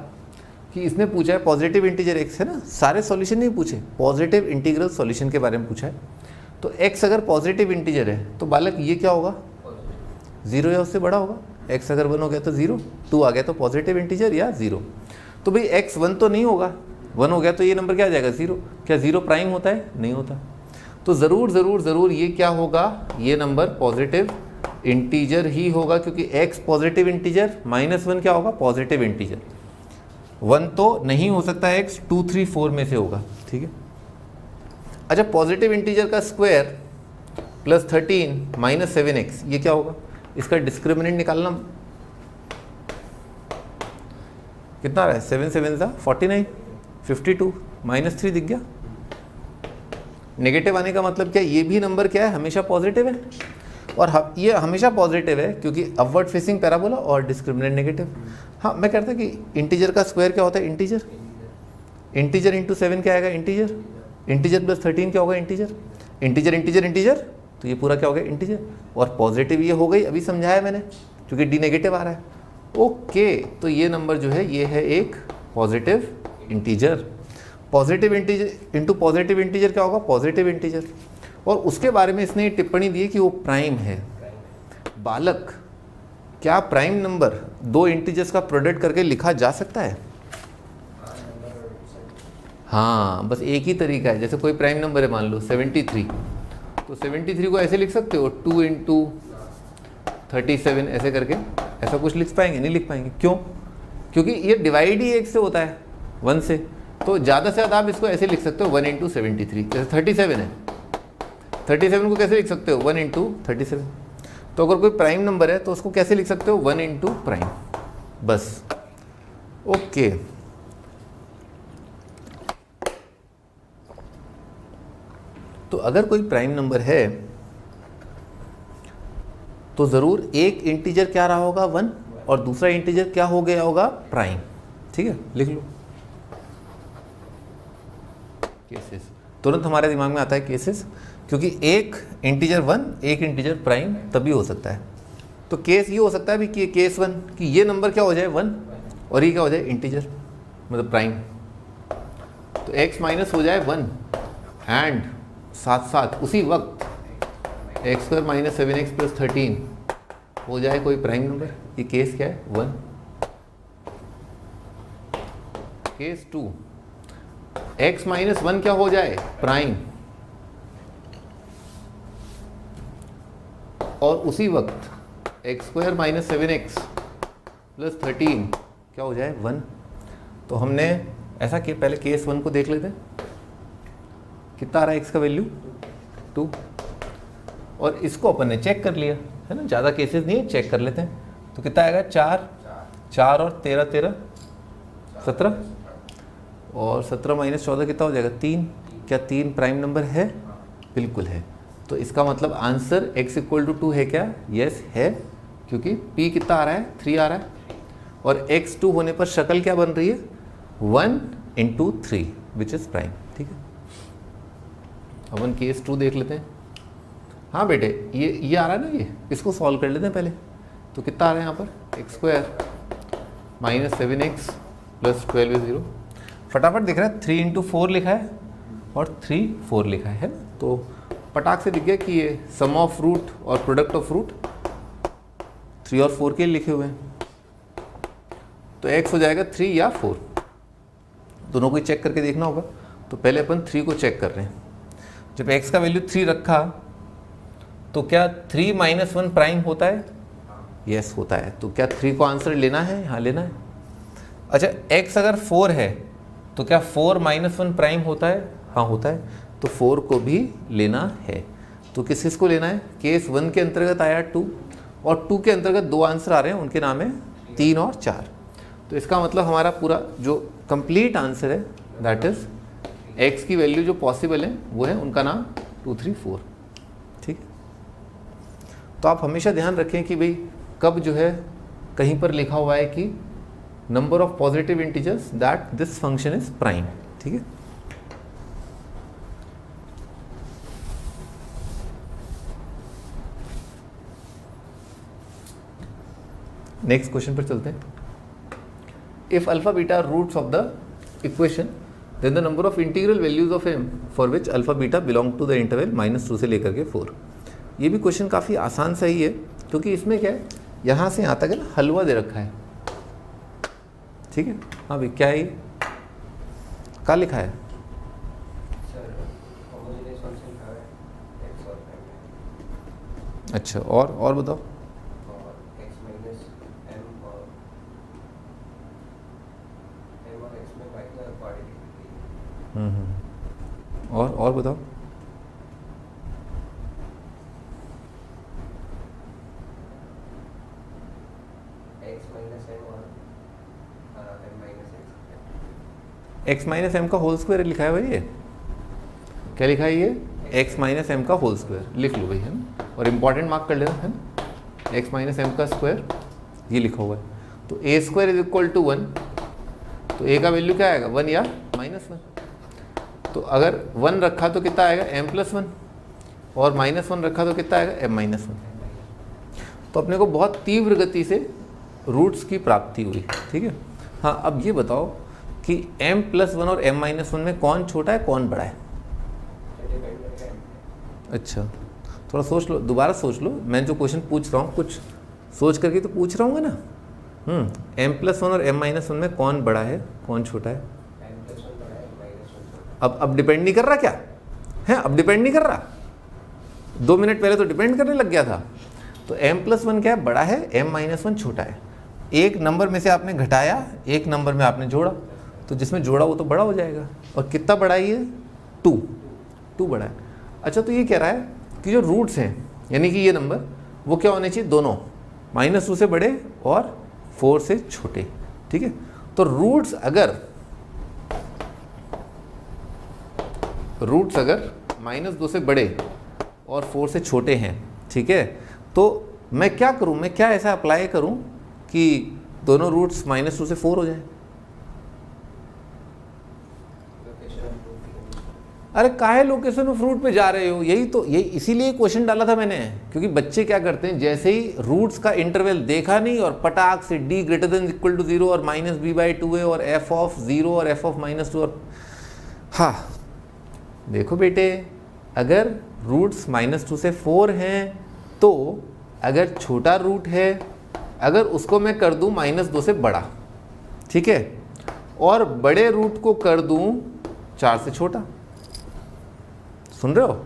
कि इसने पूछा है पॉजिटिव इंटीजर एक्स है ना, सारे सॉल्यूशन नहीं पूछे, पॉजिटिव इंटीग्रल सॉल्यूशन के बारे में पूछा है। तो एक्स अगर पॉजिटिव इंटीजर है तो बालक ये क्या होगा, 0 या उससे बड़ा होगा। एक्स अगर 1 हो गया तो 0, 2 आ गया तो पॉजिटिव इंटीजर या 0। तो भाई एक्स 1 तो नहीं होगा, 1 हो गया तो ये नंबर क्या आ जाएगा 0। क्या 0 प्राइम होता है, नहीं होता। तो ज़रूर ज़रूर ज़रूर ये क्या होगा, ये नंबर पॉजिटिव इंटीजर ही होगा, क्योंकि x पॉजिटिव इंटीजर, -1 क्या होगा, पॉजिटिव इंटीजर। 1 तो नहीं हो सकता है, x 2, 3, 4 में से होगा, ठीक है। अच्छा, पॉजिटिव इंटीजर का स्क्वायर +13 -7x, ये क्या होगा, इसका डिस्क्रिमिनेंट निकालना। कितना आ रहा है, 7 7 49, 52 -3 दिख गया। नेगेटिव आने का मतलब क्या, ये भी नंबर क्या है, हमेशा पॉजिटिव है। और ये हमेशा पॉजिटिव है क्योंकि अपवर्ड फेसिंग पैराबोला और डिस्क्रिमिनेंट नेगेटिव। हाँ, मैं कहता कि इंटीजर का स्क्वायर क्या होता है, इंटीजर। इंटीजर इंटू 7 क्या आएगा, इंटीजर। इंटीजर +13 क्या होगा, इंटीजर। इंटीजर इंटीजर इंटीजर, तो ये पूरा क्या हो गया, इंटीजर। और पॉजिटिव ये हो गई, अभी समझाया मैंने, क्योंकि डी नेगेटिव आ रहा है। ओके, तो ये नंबर जो है ये है एक positive integer. Positive integer into positive integer क्या होगा, पॉजिटिव इंटीजर। और उसके बारे में इसने टिप्पणी दी कि वो प्राइम है। बालक, क्या प्राइम नंबर 2 इंटीजर्स का प्रोडक्ट करके लिखा जा सकता है? हाँ, बस एक ही तरीका है। जैसे कोई प्राइम नंबर है, मान लो 73, तो 73 को ऐसे लिख सकते हो 2 इंटू 37 ऐसे करके, ऐसा कुछ लिख पाएंगे? नहीं लिख पाएंगे। क्यों? क्योंकि ये डिवाइड ही 1 से होता है, 1 से। तो ज़्यादा से ज़्यादा आप इसको ऐसे लिख सकते हो 1 इंटू 73। जैसे 37 है, 37 को कैसे लिख सकते हो, 1 इंटू 37। तो अगर कोई प्राइम नंबर है तो उसको कैसे लिख सकते हो, 1 इंटू प्राइम, बस। ओके, तो अगर कोई प्राइम नंबर है तो ज़रूर एक इंटीजर क्या रहा होगा, 1, और दूसरा इंटीजर क्या हो गया होगा, प्राइम। ठीक है, लिख लो। केसेस तुरंत हमारे दिमाग में आता है, केसेस, क्योंकि एक इंटीजर 1, एक इंटीजर प्राइम तभी हो सकता है। तो केस ये हो सकता है भी कि केस 1 कि ये नंबर क्या हो जाए 1 और ये क्या हो जाए इंटीजर, मतलब प्राइम। तो x माइनस हो जाए 1 एंड साथ साथ उसी वक्त x² - 7x + 13 हो जाए कोई प्राइम नंबर। ये केस क्या है, 1। केस 2, x - 1 क्या हो जाए, प्राइम, और उसी वक्त x² - 7x + 13 क्या हो जाए, 1। तो हमने ऐसा कि पहले केस 1 को देख लेते हैं, कितना आ रहा है x का वैल्यू, 2, और इसको अपन ने चेक कर लिया है ना, ज़्यादा केसेस नहीं है, चेक कर लेते हैं। तो कितना आएगा, 4 और 13 13 17, और 17 - 14 कितना हो जाएगा, 3। क्या 3 प्राइम नंबर है? बिल्कुल है। तो इसका मतलब आंसर x = 2 है क्या? यस है, क्योंकि p कितना आ रहा है, 3 आ रहा है, और x 2 होने पर शक्ल क्या बन रही है, 1 × 3 विच इज़ प्राइम। ठीक है, अपन केस 2 देख लेते हैं। हाँ बेटे, ये आ रहा है ना, ये इसको सॉल्व कर लेते हैं पहले। तो कितना आ रहा है यहाँ पर, x² - 7x + 12 = 0। फटाफट दिख रहा है, 3 × 4 लिखा है और 3 4 लिखा है ना, तो पटाख से दिख गया कि ये सम ऑफ रूट और प्रोडक्ट ऑफ रूट 3 और 4 के लिखे हुए हैं। तो x हो जाएगा 3 या 4, दोनों को चेक करके देखना होगा। तो पहले अपन 3 को चेक कर रहे हैं। जब x का वैल्यू 3 रखा तो क्या 3 - 1 प्राइम होता है? यस होता है। तो क्या 3 को आंसर लेना है? हाँ लेना है। अच्छा, x अगर 4 है तो क्या 4 - 1 प्राइम होता है? हाँ होता है। तो 4 को भी लेना है। तो किस को लेना है? केस 1 के अंतर्गत आया 2, और 2 के अंतर्गत 2 आंसर आ रहे हैं, उनके नाम है 3 और 4। तो इसका मतलब हमारा पूरा जो कंप्लीट आंसर है दैट इज x की वैल्यू जो पॉसिबल है वो है, उनका नाम 2 3 4। ठीक है, तो आप हमेशा ध्यान रखें कि भाई कब जो है कहीं पर लिखा हुआ है कि number of positive integers that this function is prime. ठीक है, नेक्स्ट क्वेश्चन पर चलते हैं। If alpha beta are roots of the equation then the number of integral values of m for which alpha beta belong to the interval -2 से लेकर के 4। ये भी क्वेश्चन काफ़ी आसान सही है, क्योंकि इसमें क्या है, यहाँ से यहाँ तक है ना हलवा दे रखा है, ठीक है। हाँ भाई, क्या है ये, क्या लिखा है? अच्छा, और बताओ। और बताओ। x माइनस एम का होल स्क्वायर लिखा है भाई, ये क्या लिखा है, ये x माइनस एम का होल स्क्वायर लिख लो भाई, है ना। और इम्पॉर्टेंट मार्क कर लेना, है ना, x माइनस एम का स्क्वायर ये लिखा हुआ है। तो a square is equal to 1, तो a का वैल्यू क्या आएगा, 1 या -1। तो अगर 1 रखा तो कितना आएगा, m+1, और -1 रखा तो कितना आएगा, m-1। तो अपने को बहुत तीव्र गति से रूट्स की प्राप्ति हुई, ठीक है। हाँ, अब ये बताओ कि m+1 और m-1 में कौन छोटा है कौन बड़ा है? अच्छा, थोड़ा सोच लो, दोबारा सोच लो, मैं जो क्वेश्चन पूछ रहा हूँ कुछ सोच करके तो पूछ रहा हूँ ना। m+1 और m-1 में कौन बड़ा है कौन छोटा है? अब डिपेंड नहीं कर रहा क्या है, अब डिपेंड नहीं कर रहा, 2 मिनट पहले तो डिपेंड करने लग गया था। तो m+1 क्या है, बड़ा है, m-1 छोटा है। एक नंबर में से आपने घटाया, एक नंबर में आपने जोड़ा, तो जिसमें जोड़ा वो तो बड़ा हो जाएगा। और कितना बड़ा है ये, 2 बड़ा है। अच्छा, तो ये कह रहा है कि जो रूट्स हैं, यानी कि ये नंबर वो क्या होने चाहिए, दोनों -2 से बड़े और 4 से छोटे, ठीक है। तो रूट्स अगर -2 से बड़े और 4 से छोटे हैं, ठीक है, तो मैं क्या करूं, मैं क्या ऐसा अप्लाई करूं कि दोनों रूट्स -2 से 4 हो जाए? अरे काहे लोकेशन ऑफ रूट पे जा रहे हो, यही इसीलिए क्वेश्चन डाला था मैंने, क्योंकि बच्चे क्या करते हैं, जैसे ही रूट्स का इंटरवल देखा नहीं और पटाख से d > 0 और -b/2 है और f(0) और f(-2) और हाँ देखो बेटे, अगर रूट्स -2 से 4 हैं, तो अगर छोटा रूट है, अगर उसको मैं कर दूं -2 से बड़ा, ठीक है, और बड़े रूट को कर दूं 4 से छोटा, सुन रहे हो,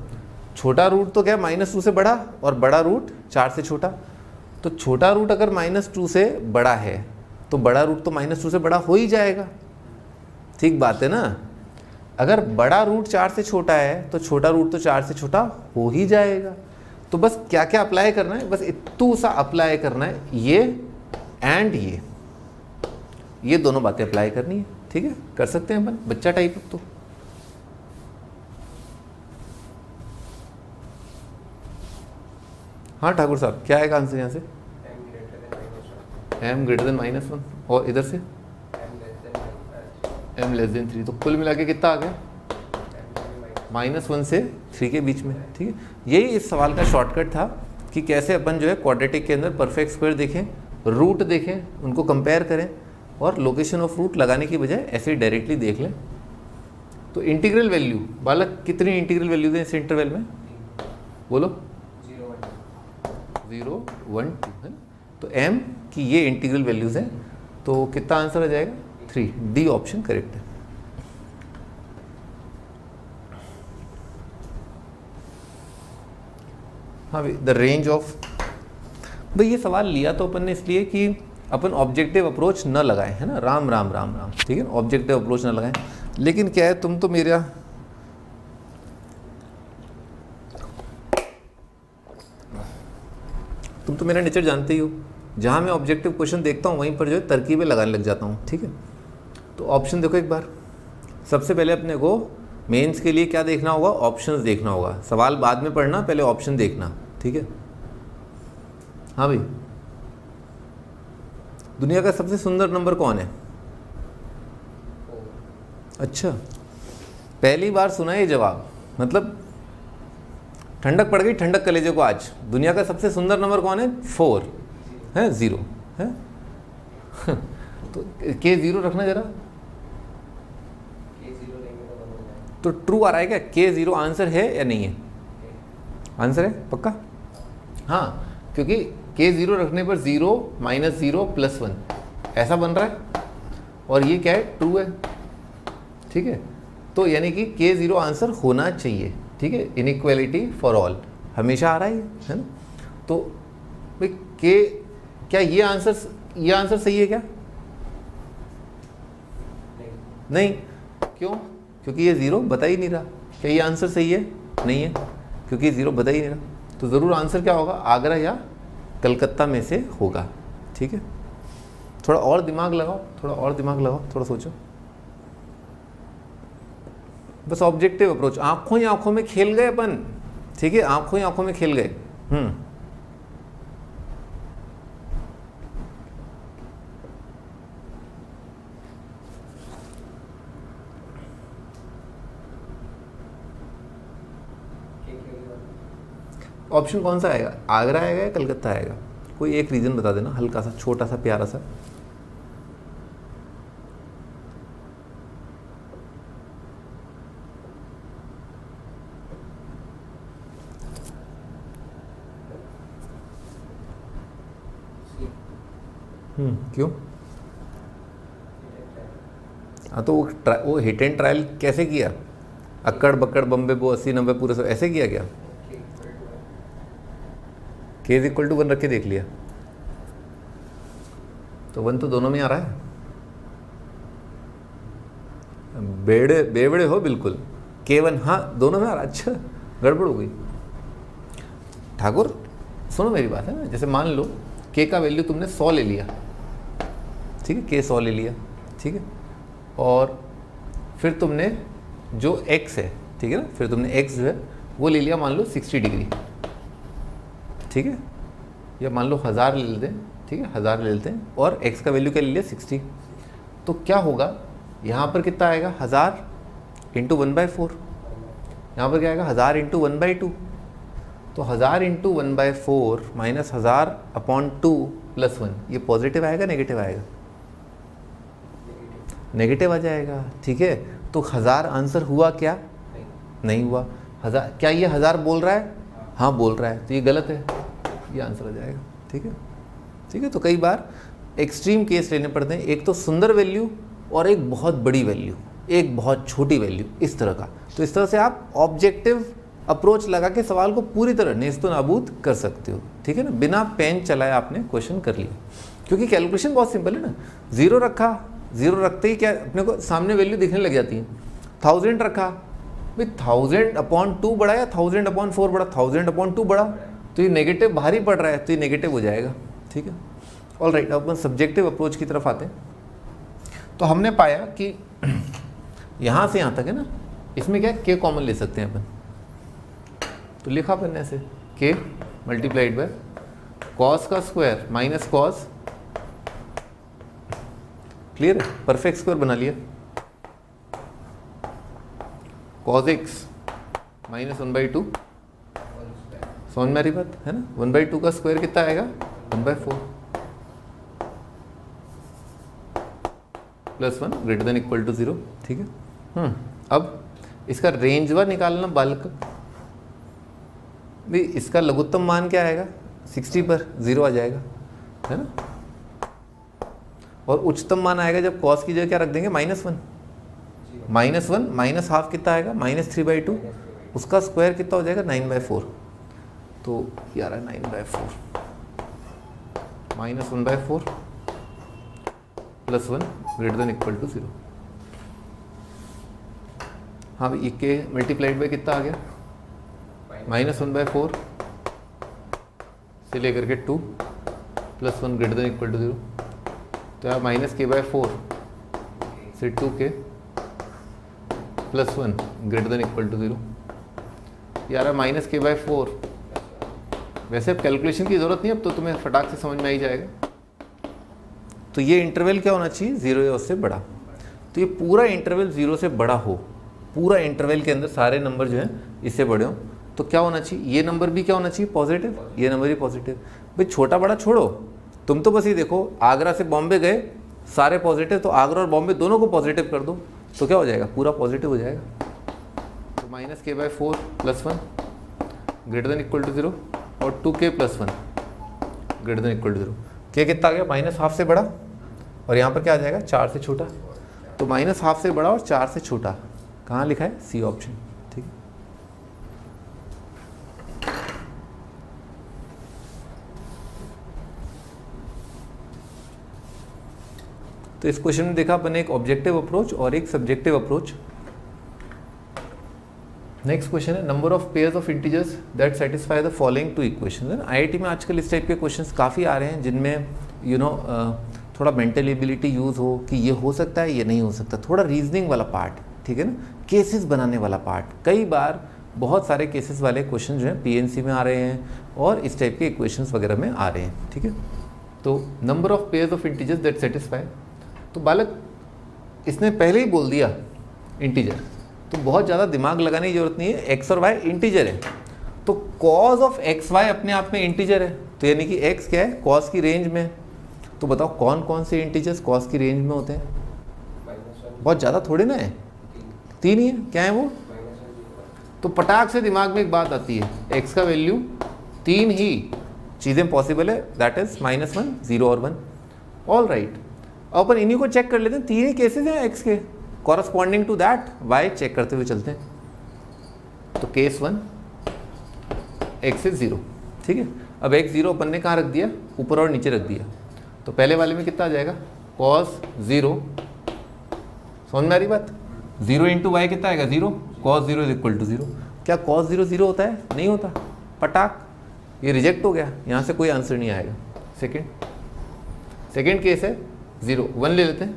छोटा रूट तो क्या -2 से बड़ा और बड़ा रूट 4 से छोटा। तो छोटा रूट अगर -2 से बड़ा है तो बड़ा रूट तो -2 से बड़ा हो ही जाएगा, ठीक बात है ना। अगर बड़ा रूट 4 से छोटा है तो छोटा रूट तो 4 से छोटा हो ही जाएगा। तो बस क्या क्या अप्लाई करना है, बस इतू सा अप्लाई करना है, ये एंड ये दोनों बातें अप्लाई करनी है, ठीक है, कर सकते हैं अपन, बच्चा टाइप। तो हाँ ठाकुर साहब, क्या आएगा आंसर यहाँ से, m greater than -1, और इधर से m<3। तो कुल मिला के कितना आ गया, -1 से 3 के बीच में, ठीक है। यही इस सवाल का शॉर्टकट था कि कैसे अपन जो है क्वाड्रेटिक के अंदर परफेक्ट स्क्वायर देखें, रूट देखें, उनको कंपेयर करें, और लोकेशन ऑफ रूट लगाने की बजाय ऐसे डायरेक्टली देख लें। तो इंटीग्रल वैल्यू, बालक कितनी इंटीग्रल वैल्यूज हैं इस इंटरवल में, बोलो। 0, 1, 2 है ना। तो m की ये इंटीग्रल वैल्यूज हैं, तो कितना आंसर आ जाएगा, 3, डी ऑप्शन करेक्ट है। हाँ भाई, द रेंज ऑफ, भाई ये सवाल लिया तो अपन ने इसलिए कि अपन ऑब्जेक्टिव अप्रोच न लगाएं, है ना, राम राम राम राम, ठीक है, ऑब्जेक्टिव अप्रोच न लगाएं। लेकिन क्या है, तुम तो मेरा नेचर जानते ही हो, जहाँ मैं ऑब्जेक्टिव क्वेश्चन देखता हूँ वहीं पर जो है तरकीबें लगाने लग जाता हूँ, ठीक है। तो ऑप्शन देखो एक बार, सबसे पहले अपने को मेंस के लिए क्या देखना होगा, ऑप्शंस देखना होगा। सवाल बाद में पढ़ना, पहले ऑप्शन देखना, ठीक है। हाँ भाई, दुनिया का सबसे सुंदर नंबर कौन है? अच्छा, पहली बार सुना ये जवाब, मतलब ठंडक पड़ गई, ठंडक कलेजे को आज। दुनिया का सबसे सुंदर नंबर कौन है? 4 है, 0 है। तो के ज़ीरो रखना जरा, के जीरो लेंगे तो 1 हो जाएगा। तो ट्रू आ रहा है क्या? के ज़ीरो आंसर है या नहीं है? आंसर है पक्का? हाँ, क्योंकि के ज़ीरो रखने पर 0 माइनस 0 प्लस 1 ऐसा बन रहा है, और ये क्या है? ट्रू है। ठीक है, तो यानी कि के ज़ीरो आंसर होना चाहिए। ठीक है, इनइक्वालिटी फॉर ऑल हमेशा आ रहा है ना? तो भाई के, क्या ये आंसर सही है क्या? नहीं। क्यों? क्योंकि ये ज़ीरो बता ही नहीं रहा। क्या ये आंसर सही है? नहीं है, क्योंकि ज़ीरो बता ही नहीं रहा। तो ज़रूर आंसर क्या होगा? आगरा या कलकत्ता में से होगा। ठीक है, थोड़ा और दिमाग लगाओ, थोड़ा सोचो। बस ऑब्जेक्टिव अप्रोच, आंखों ही आंखों में खेल गए अपन। ठीक है, आंखों ही आंखों में खेल गए। ऑप्शन कौन सा आएगा? आगरा आएगा या कलकत्ता आएगा? कोई एक रीजन बता देना, हल्का सा, छोटा सा, प्यारा सा। क्यों? हाँ, तो वो हिट एंड ट्रायल कैसे किया? अक्कड़ बक्कड़ बम्बे बो 80 90 पूरे सब ऐसे किया क्या? के इज इक्वल टू 1 रख के देख लिया, तो 1 तो दोनों में आ रहा है। बेवड़े हो बिल्कुल। K1 हाँ दोनों में आ रहा है। अच्छा, गड़बड़ हो गई। ठाकुर सुनो मेरी बात है ना, जैसे मान लो K का वैल्यू तुमने 100 ले लिया। ठीक है, K 100 ले लिया। ठीक है, और फिर तुमने जो X है, ठीक है ना, फिर तुमने X जो है वो ले लिया मान लो 60 डिग्री। ठीक है, या मान लो 1000 ले लेते हैं। ठीक है, 1000 ले लेते हैं, और X का वैल्यू क्या ले लिया? 60। तो क्या होगा यहाँ पर? कितना आएगा? 1000 इंटू 1/4। यहाँ पर क्या आएगा? 1000 इंटू 1/2। तो 1000 इंटू 1/4 माइनस 1000 अपॉन 2 प्लस 1, ये पॉजिटिव आएगा नेगेटिव आएगा? नेगेटिव आ जाएगा। ठीक है, तो 1000 आंसर हुआ क्या? नहीं हुआ। 1000, क्या ये 1000 बोल रहा है? हाँ बोल रहा है, तो ये गलत है, ये आंसर आ जाएगा। ठीक है, ठीक है। तो कई बार एक्सट्रीम केस लेने पड़ते हैं, एक तो सुंदर वैल्यू और एक बहुत बड़ी वैल्यू, एक बहुत छोटी वैल्यू, इस तरह का। तो इस तरह से आप ऑब्जेक्टिव अप्रोच लगा के सवाल को पूरी तरह नेस्तो नाबूद कर सकते हो। ठीक है ना, बिना पेन चलाए आपने क्वेश्चन कर लिया, क्योंकि कैलकुलेशन बहुत सिंपल है ना। 0 रखा, 0 रखते ही क्या अपने को सामने वैल्यू दिखने लग जाती है। 1000 रखा, भाई 1000 अपॉन 2 बड़ा या 1000 अपॉन 4 बड़ा? 1000 अपॉन 2 बड़ा, तो ये नेगेटिव भारी पड़ रहा है, तो ये नेगेटिव हो जाएगा। ठीक है, ऑल राइट। अब अपन सब्जेक्टिव अप्रोच की तरफ आते हैं। तो हमने पाया कि यहाँ से यहाँ तक है ना, इसमें क्या है? K कॉमन ले सकते हैं अपन। तो लिखा अपन ने ऐसे, K मल्टीप्लाइड बाय कॉस का स्क्वायर माइनस कॉस, क्लियर है? परफेक्ट स्क्वायर बना लिया। कॉस एक्स माइनस 1/2, समझ में आ रही बात है ना? 1/2 का स्क्वायर कितना आएगा? 1/4 plus 1 greater than equal to 0। ठीक है। अब इसका रेंजवा निकालना, बाल्क भी, इसका लघुत्तम मान क्या आएगा? 60 पर 0 आ जाएगा, है ना? और उच्चतम मान आएगा जब कॉस की जगह क्या रख देंगे? -1। -1 माइनस हाफ कितना आएगा? -3/2। उसका स्क्वायर कितना हो जाएगा? 9/4। तो ये आ रहा है 9/4 माइनस 1/4 plus 1 greater than equal to 0। हाँ भाई, के मल्टीप्लाइड बाय कितना आ गया? -1/4 से लेकर के 2 plus 1 greater than equal to 0। तो यहाँ -k/4 से 2k plus 1 greater than equal to 0। यार -k/4। वैसे अब कैलकुलेशन की ज़रूरत नहीं, अब तो तुम्हें फटाक से समझ में आ ही जाएगा। तो ये इंटरवल क्या होना चाहिए? 0 या उससे बड़ा। तो ये पूरा इंटरवल 0 से बड़ा हो, पूरा इंटरवल के अंदर सारे नंबर जो हैं इससे बड़े हों, तो क्या होना चाहिए? ये नंबर भी क्या होना चाहिए? पॉजिटिव। ये नंबर भी पॉजिटिव। भाई छोटा बड़ा छोड़ो, तुम तो बस ये देखो, आगरा से बॉम्बे गए सारे पॉजिटिव, तो आगरा और बॉम्बे दोनों को पॉजिटिव कर दो तो क्या हो जाएगा, पूरा पॉजिटिव हो जाएगा। तो -k/4 + 1 > 0 और 2k + 1 > 0। k कितना आ गया, -½ से बड़ा, और यहाँ पर क्या आ जाएगा, 4 से छोटा। तो -½ से बड़ा और 4 से छोटा कहाँ लिखा है, सी ऑप्शन। ठीक है, तो इस क्वेश्चन में देखा अपन एक ऑब्जेक्टिव अप्रोच और एक सब्जेक्टिव अप्रोच। नेक्स्ट क्वेश्चन है number of pairs of integers that satisfy the following two equations. IIT में आजकल इस टाइप के क्वेश्चंस काफ़ी आ रहे हैं जिनमें थोड़ा मेंटल एबिलिटी यूज़ हो कि ये हो सकता है, ये नहीं हो सकता, थोड़ा रीजनिंग वाला पार्ट, ठीक है ना, केसेस बनाने वाला पार्ट। कई बार बहुत सारे केसेस वाले क्वेश्चन जो हैं पीएनसी में आ रहे हैं और इस टाइप के इक्वेशंस वगैरह में आ रहे हैं। ठीक है, तो number of pairs of integers that satisfy, तो बालक इसने पहले ही बोल दिया इंटीजर, तो बहुत ज़्यादा दिमाग लगाने की जरूरत नहीं है। एक्स और वाई इंटीजर है, तो कॉज ऑफ एक्स वाई अपने आप में इंटीजर है, तो यानी कि एक्स क्या है, कॉज की रेंज में। तो बताओ कौन कौन से इंटीजर्स कॉज की रेंज में होते हैं, बहुत ज़्यादा थोड़े ना है, 3 ही है। क्या है वो, तो पटाख से दिमाग में एक बात आती है, एक्स का वैल्यू 3 ही चीज़ें पॉसिबल है, दैट इज -1, 0 और 1। ऑल राइट, अब अपन इन्हीं को चेक कर लेते हैं, 3 ही केसेस हैं एक्स के, corresponding to that y check करते हुए चलते हैं। तो केस 1 एक्स इज 0, ठीक है। अब एक्स 0 अपन ने कहाँ रख दिया, ऊपर और नीचे रख दिया, तो पहले वाले में कितना आ जाएगा, cos 0, समझ में आ रही बात, 0 × y कितना आएगा, 0, cos 0 = 0। क्या cos 0 0 होता है, नहीं होता, पटाख, ये रिजेक्ट हो गया, यहाँ से कोई आंसर नहीं आएगा। सेकेंड केस है 0, 1 ले लेते हैं,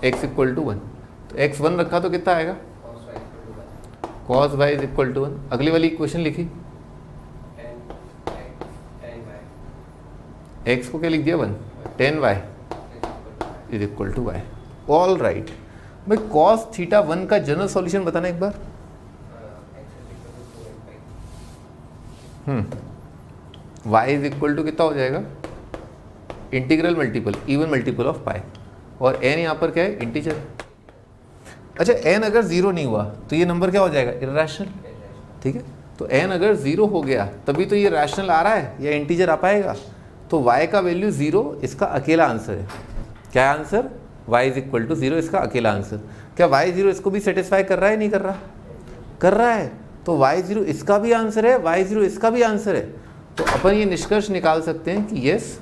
x = 1, तो x 1 रखा तो कितना आएगा, cos y = 1। अगली वाली इक्वेशन लिखी, x को क्या लिख दिया, 1, tan y = y। All right भाई, cos θ1 का जनरल सॉल्यूशन बताना एक बार। y = कितना हो जाएगा, integral multiple, even multiple of pi, और n यहाँ पर क्या है, इंटीजर। अच्छा, n अगर 0 नहीं हुआ तो ये नंबर क्या हो जाएगा, इर्रेशनल। ठीक है, तो n अगर 0 हो गया तभी तो ये रैशनल आ रहा है या इंटीजर आ पाएगा। तो y का वैल्यू 0 इसका अकेला आंसर है। क्या आंसर, y = 0 इसका अकेला आंसर। क्या y 0 इसको भी सेटिस्फाई कर रहा है, नहीं कर रहा, कर रहा है, तो y 0 इसका भी आंसर है, y 0 इसका भी आंसर है। तो अपन ये निष्कर्ष निकाल सकते हैं कि यस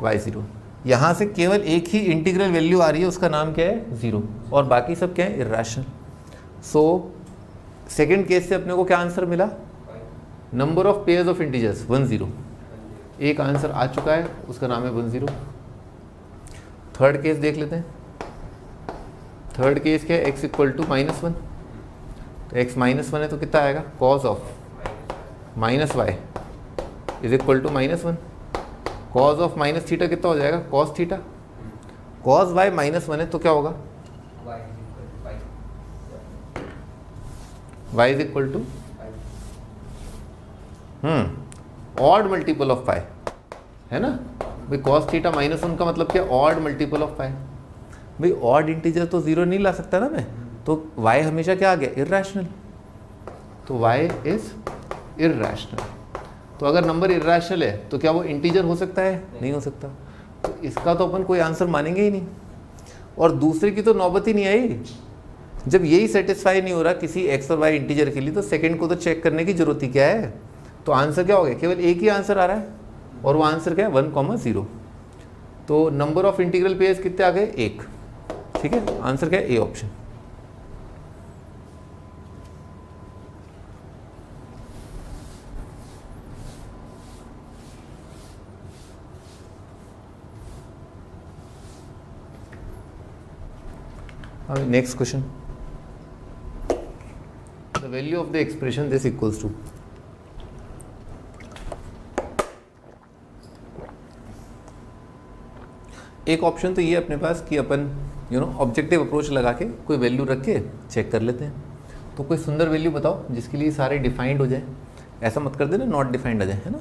y 0, यहाँ से केवल एक ही इंटीग्रल वैल्यू आ रही है, उसका नाम क्या है, 0, और बाकी सब क्या है, इर्रेशनल। सो सेकेंड केस से अपने को क्या आंसर मिला, number of pairs of integers 1 0, एक आंसर आ चुका है, उसका नाम है 1 0। थर्ड केस देख लेते हैं। थर्ड केस क्या है, x = -1, तो x -1 है तो कितना आएगा, cos of -y = -1, cos of -θ कितना हो जाएगा, cos θ, cos y -1 है तो क्या होगा, y = ऑड मल्टीपल ऑफ पाई, है ना भाई। cos θ -1 का मतलब क्या, ऑड मल्टीपल ऑफ पाई। भाई ऑड इंटीजर तो 0 नहीं ला सकता ना मैं, तो y हमेशा क्या आ गया, इर्रेशनल। तो y इज इर्रेशनल। तो अगर नंबर इर्रेशनल है तो क्या वो इंटीजर हो सकता है, नहीं हो सकता। तो इसका तो अपन कोई आंसर मानेंगे ही नहीं, और दूसरे की तो नौबत ही नहीं आई। जब यही सेटिस्फाई नहीं हो रहा किसी x और y इंटीजर के लिए, तो सेकंड को तो चेक करने की जरूरत ही क्या है। तो आंसर क्या हो गया, केवल एक ही आंसर आ रहा है, और वो आंसर क्या है, 1, 0। तो नंबर ऑफ इंटीग्रल पेयर्स कितने आ गए, 1। ठीक है, आंसर क्या है, A option. Next question, the value of the expression this equals to, एक ऑप्शन तो ये अपने पास कि अपन ऑब्जेक्टिव अप्रोच लगा के कोई वैल्यू रख के चेक कर लेते हैं। तो कोई सुंदर वैल्यू बताओ जिसके लिए सारे डिफाइंड हो जाए, ऐसा मत कर देना नॉट डिफाइंड आ जाए, है ना।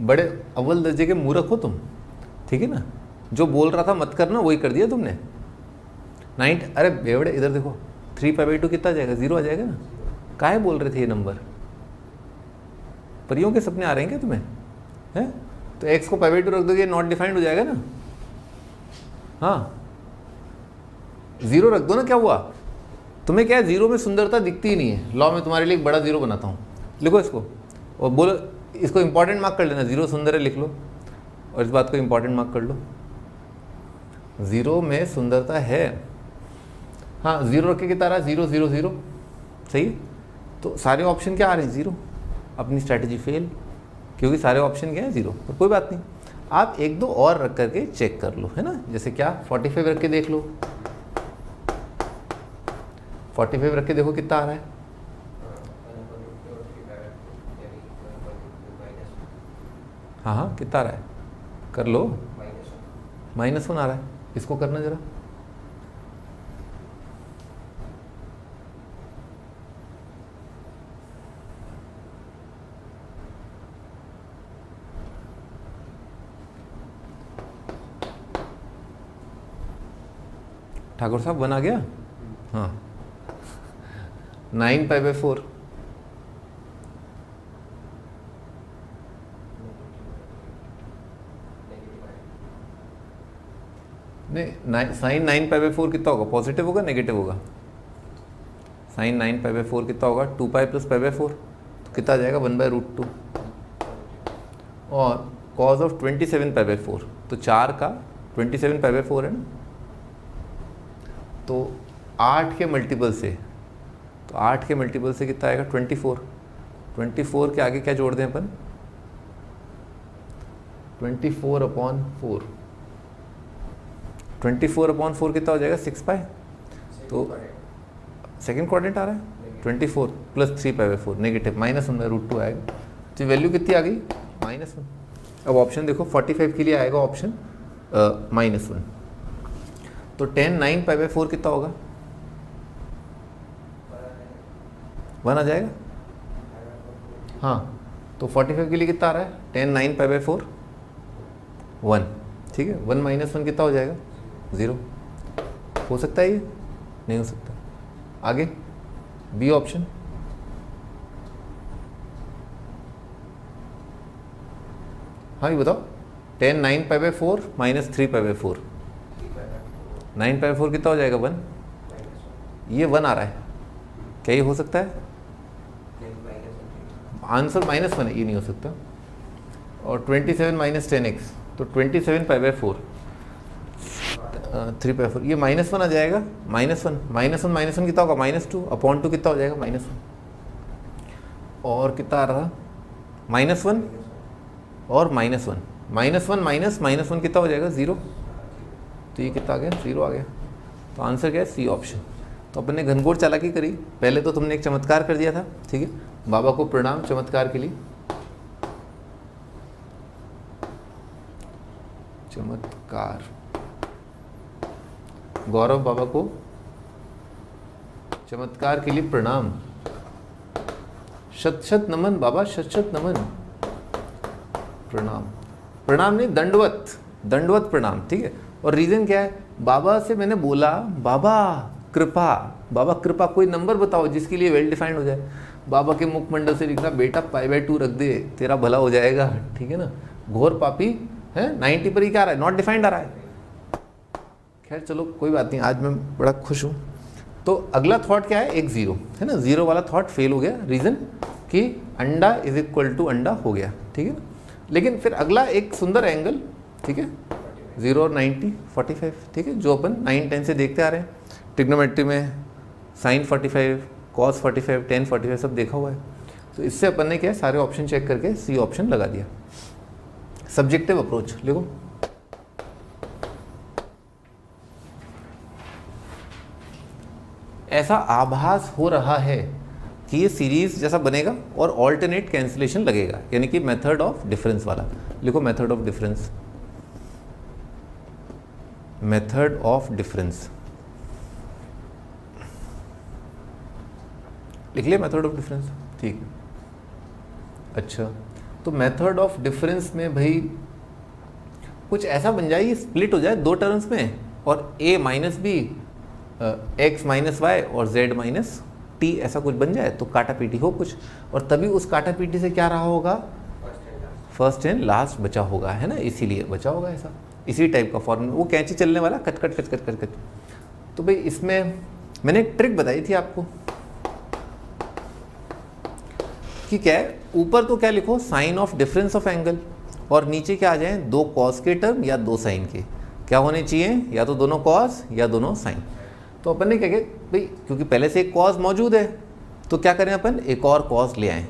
बड़े अव्वल दर्जे के मूर्ख हो तुम, ठीक है ना। जो बोल रहा था मत करना वही कर दिया तुमने। 9, अरे बेवड़े इधर देखो, 3π/2 कितना आ जाएगा, 0 आ जाएगा ना। काहे बोल रहे थे ये नंबर, परियों के सपने आ रहे हैं क्या तुम्हें, हैं? तो x को π/2 रख दोगे, नॉट डिफाइंड हो जाएगा ना। हाँ 0 रख दो ना, क्या हुआ तुम्हें, क्या है 0 में सुंदरता दिखती ही नहीं है। लॉ में तुम्हारे लिए एक बड़ा 0 बनाता हूँ, लिखो इसको और बोलो, इसको इंपॉर्टेंट मार्क कर लेना, 0 सुंदर है लिख लो, और इस बात को इंपॉर्टेंट मार्क कर लो, 0 में सुंदरता है। हाँ 0 रख के कितना रहा है, 0 0 0, सही है। तो सारे ऑप्शन क्या आ रहे हैं, 0। अपनी स्ट्रैटेजी फेल, क्योंकि सारे ऑप्शन क्या है 0। पर कोई बात नहीं, आप एक दो और रख करके चेक कर लो, है ना। जैसे क्या, 45 रख के देख लो, 45 रख के देखो कितना आ रहा है। हाँ हाँ कितना आ रहा है, कर लो, -1 आ रहा है। इसको करना जरा, ठाकुर साहब 1 आ गया। हाँ 9π/4, नहीं साइन 9π/4 कितना होगा, पॉजिटिव होगा नेगेटिव होगा। साइन 9π/4 कितना होगा, 2π + π/4, तो कितना आ जाएगा 1/√2। और cos ऑफ 27π/4, तो 4 का 27π/4 है ना, तो 8 के मल्टीपल से, तो 8 के मल्टीपल से कितना आएगा 24। 24 के आगे क्या जोड़ दें अपन, 24/4, 24/4 कितना हो जाएगा 6π। तो सेकेंड क्वाड्रेंट आ रहा है 24 + 3π/4 नेगेटिव, -1/√2 आएगा। तो वैल्यू कितनी आ गई, -1। अब ऑप्शन देखो 45 के लिए आएगा ऑप्शन -1। तो 10 9π/4 कितना होगा, 1 आ जाएगा। हाँ तो 45 के लिए कितना आ रहा है, 10 9π/4 1, ठीक है। 1 - 1 कितना हो जाएगा 0। हो सकता है ये, नहीं हो सकता। आगे बी ऑप्शन, हाँ ये बताओ, 10 9π/4 - 3π/4, 9π/4 कितना हो जाएगा 1, ये 1 आ रहा है, क्या ये हो सकता है, आंसर -1 है, ये नहीं हो सकता। और 27 - 10x, तो 27π/4 3π/4, ये -1 आ जाएगा, -1 कितना होगा, -2/2 कितना हो जाएगा -1। और कितना आ रहा, -1 और -1, -1 कितना हो जाएगा 0। तो ये कितना आ गया, 0 आ गया। तो आंसर क्या है, सी ऑप्शन। तो अपन ने घनघोर चालाकी करी, पहले तो तुमने एक चमत्कार कर दिया था, ठीक है। बाबा को प्रणाम चमत्कार के लिए, चमत्कार, गौरव बाबा को चमत्कार के लिए प्रणाम, शत शत नमन बाबा, शत शत नमन, प्रणाम, प्रणाम नहीं दंडवत प्रणाम, ठीक है। और रीजन क्या है, बाबा से मैंने बोला बाबा कृपा कोई नंबर बताओ जिसके लिए वेल डिफाइंड हो जाए। बाबा के मुखमंडल से लिखना, बेटा π/2 रख दे, तेरा भला हो जाएगा, ठीक है ना। घोर पापी है, 90 पर ही क्या आ रहा है, नॉट डिफाइंड आ रहा है। खैर चलो कोई बात नहीं, आज मैं बड़ा खुश हूँ। तो अगला थॉट क्या है, एक 0 है ना, 0 वाला थॉट फेल हो गया। रीज़न कि अंडा = अंडा हो गया, ठीक है ना। लेकिन फिर अगला एक सुंदर एंगल, ठीक है, 0 और 90 45, ठीक है, जो अपन 9 10 से देखते आ रहे हैं। ट्रिग्नोमेट्री में sin 45, cos 45, tan 45 सब देखा हुआ है। तो इससे अपन ने क्या है, सारे ऑप्शन चेक करके सी ऑप्शन लगा दिया। सब्जेक्टिव अप्रोच लिखो, ऐसा आभास हो रहा है कि ये सीरीज जैसा बनेगा और ऑल्टरनेट कैंसिलेशन लगेगा, यानी कि मेथड ऑफ डिफरेंस वाला। लिखो method of difference, method of difference लिख लिया, मेथड ऑफ डिफरेंस, ठीक है। अच्छा तो मेथड ऑफ डिफरेंस में भाई कुछ ऐसा बन जाए, ये स्प्लिट हो जाए दो टर्म्स में, और a minus b, x minus y और z माइनस टी, ऐसा कुछ बन जाए तो काटा पीटी हो कुछ, और तभी उस काटा पीटी से क्या रहा होगा, फर्स्ट एंड लास्ट बचा होगा, है ना, इसीलिए बचा होगा ऐसा, इसी टाइप का फॉर्मूला, वो कैंची चलने वाला cut cut cut cut cut cut. तो भाई इसमें मैंने एक ट्रिक बताई थी आपको कि क्या है, ऊपर तो क्या लिखो, sine of difference of angle, और नीचे क्या आ जाए, दो कॉस के टर्म या दो साइन के, क्या होने चाहिए, या तो दोनों कॉस या दोनों साइन। तो अपन ने क्या किया भाई, क्योंकि पहले से एक कॉस मौजूद है तो क्या करें, अपन एक और कॉस ले आएँ,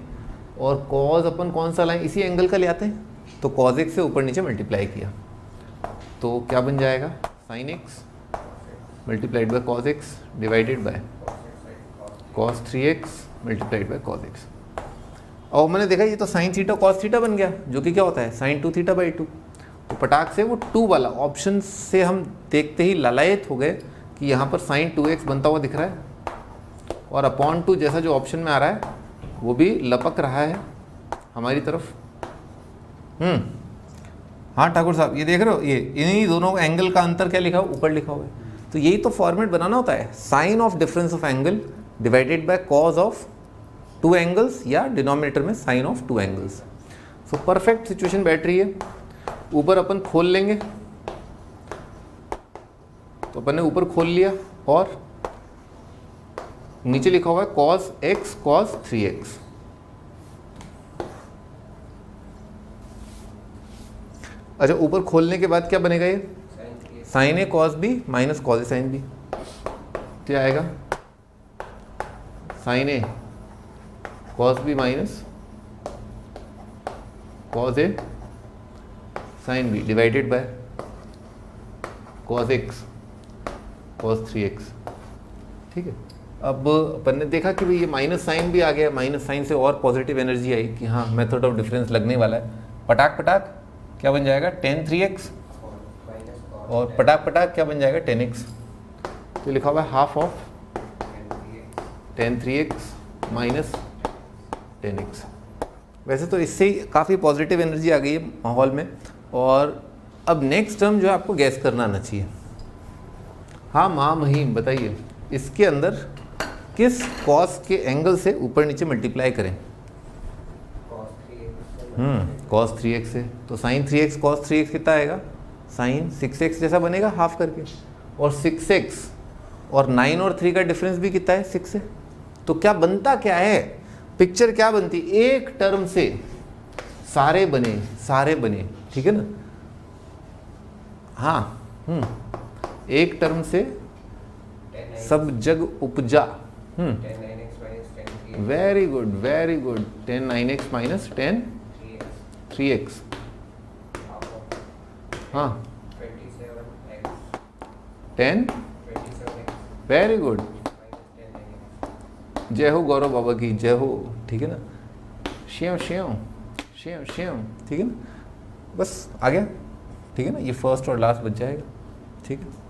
और कॉस अपन कौन सा लाएं, इसी एंगल का ले आते हैं, तो कॉस एक्स से ऊपर नीचे मल्टीप्लाई किया, तो क्या बन जाएगा, sine x multiplied by cos x divided by cos 3x multiplied by cos x. और मैंने देखा ये तो साइन थीटा कॉस थीटा बन गया, जो कि क्या होता है साइन 2 थीटा बाई 2। तो पटाख से वो 2 वाला ऑप्शन से हम देखते ही लालायत हो गए कि यहाँ पर साइन 2x बनता हुआ दिख रहा है, और अपॉन 2 जैसा जो ऑप्शन में आ रहा है वो भी लपक रहा है हमारी तरफ। हाँ ठाकुर साहब, ये देख रहे हो, ये इन्हीं दोनों एंगल का अंतर क्या लिखा हुआ, ऊपर लिखा हुआ है। तो यही तो फॉर्मेट बनाना होता है, sine of difference of angle divided by cos of 2 angles, या डिनोमिनेटर में sine of 2 angles. So perfect situation बैठ रही है। ऊपर अपन खोल लेंगे, तो अपन ने ऊपर खोल लिया, और नीचे लिखा हुआ है cos x cos 3x। अच्छा, ऊपर खोलने के बाद क्या बनेगा, ये sine a cos b minus cos a sine b, क्या आएगा, sine a cos b minus cos a sine b divided by cos x cos 3x। ठीक है, अब अपन ने देखा कि भाई ये माइनस साइन भी आ गया, माइनस साइन से और पॉजिटिव एनर्जी आई कि हाँ मेथड ऑफ डिफरेंस लगने वाला है। पटाक पटाक क्या बन जाएगा, tan 3x, और पटाक पटाक क्या बन जाएगा, tan x। तो लिखा हुआ है half of tan 3x minus tan x। वैसे तो इससे ही काफ़ी पॉजिटिव एनर्जी आ गई है माहौल में। और अब नेक्स्ट टर्म जो है आपको गैस करना आना चाहिए। हाँ महामहिम बताइए, इसके अंदर किस कॉस के एंगल से ऊपर नीचे मल्टीप्लाई करें, cos 3x से, तो sin 3x cos 3x कितना आएगा, sin 6x जैसा बनेगा हाफ करके, और 6x और 9 और 3 का डिफरेंस भी कितना है 6 से। तो क्या बनता क्या है, पिक्चर क्या बनती, एक टर्म से सारे बने, ठीक है ना। हाँ एक टर्म से सब जग उपजा। Very good very good, 10 9x minus 10 3x। हाँ 10 वेरी गुड, जय हो गौरव बाबा की जय हो, ठीक है ना, श्याम श्याम श्याम श्याम, ठीक है ना, बस आ गया, ठीक है ना, ये फर्स्ट और लास्ट बच जाएगा, ठीक है।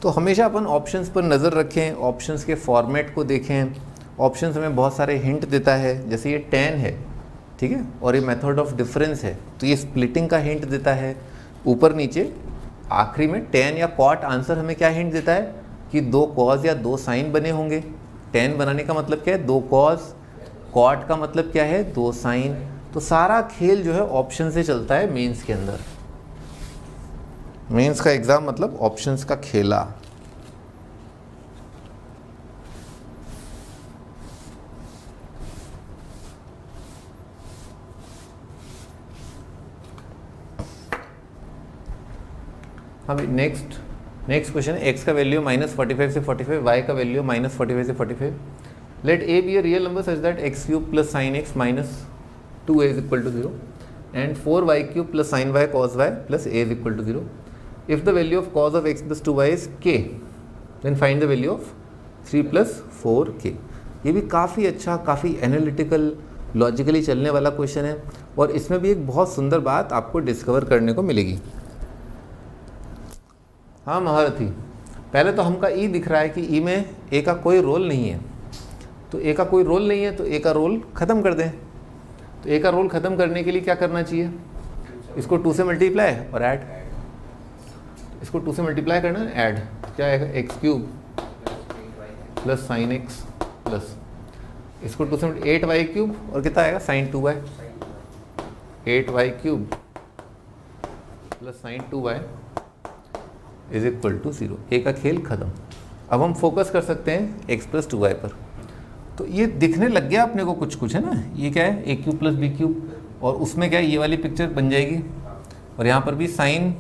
तो हमेशा अपन ऑप्शंस पर नज़र रखें, ऑप्शंस के फॉर्मेट को देखें। ऑप्शंस हमें बहुत सारे हिंट देता है, जैसे ये tan है, ठीक है, और ये मेथड ऑफ डिफरेंस है, तो ये स्प्लिटिंग का हिंट देता है ऊपर नीचे। आखिरी में tan या cot आंसर हमें क्या हिंट देता है कि 2 कॉस या 2 साइन बने होंगे। tan बनाने का मतलब क्या है, 2 कॉस, cot का मतलब क्या है, 2 साइन। तो सारा खेल जो है ऑप्शन से चलता है मेंस के अंदर। मेंस का एग्जाम मतलब ऑप्शंस का खेला। हाँ भाई, नेक्स्ट क्वेश्चन, x का वैल्यू -45 से 45, y का वैल्यू -45 से 45। Let a be a real number such that x³ plus sine x minus 2a is equal to 0 and 4y³ plus sine y cos y plus a is equal to 0। If the value of cos of x plus 2y is k, then find the value of 3 plus 4k। ये भी काफ़ी अच्छा, काफ़ी analytical, logically चलने वाला question है, और इसमें भी एक बहुत सुंदर बात आपको डिस्कवर करने को मिलेगी। हाँ महारथी, पहले तो हमका ई दिख रहा है कि ई में ए का कोई रोल नहीं है, तो ए का कोई रोल नहीं है तो ए का रोल ख़त्म कर दें। तो ए का रोल ख़त्म करने के लिए क्या करना चाहिए, इसको 2 से मल्टीप्लाई और ऐड, इसको 2 से मल्टीप्लाई करना है, ऐड क्या आएगा x cube plus sine x plus इसको 2 से 8y क्यूब और कितना आएगा sine 2y, 8y cube plus sine 2y is equal to 0। A का खेल ख़त्म। अब हम फोकस कर सकते हैं x प्लस 2y पर। तो ये दिखने लग गया अपने को कुछ कुछ है ना, ये क्या है ए क्यूब प्लस बी क्यूब, और उसमें क्या है ये वाली पिक्चर बन जाएगी, और यहाँ पर भी साइन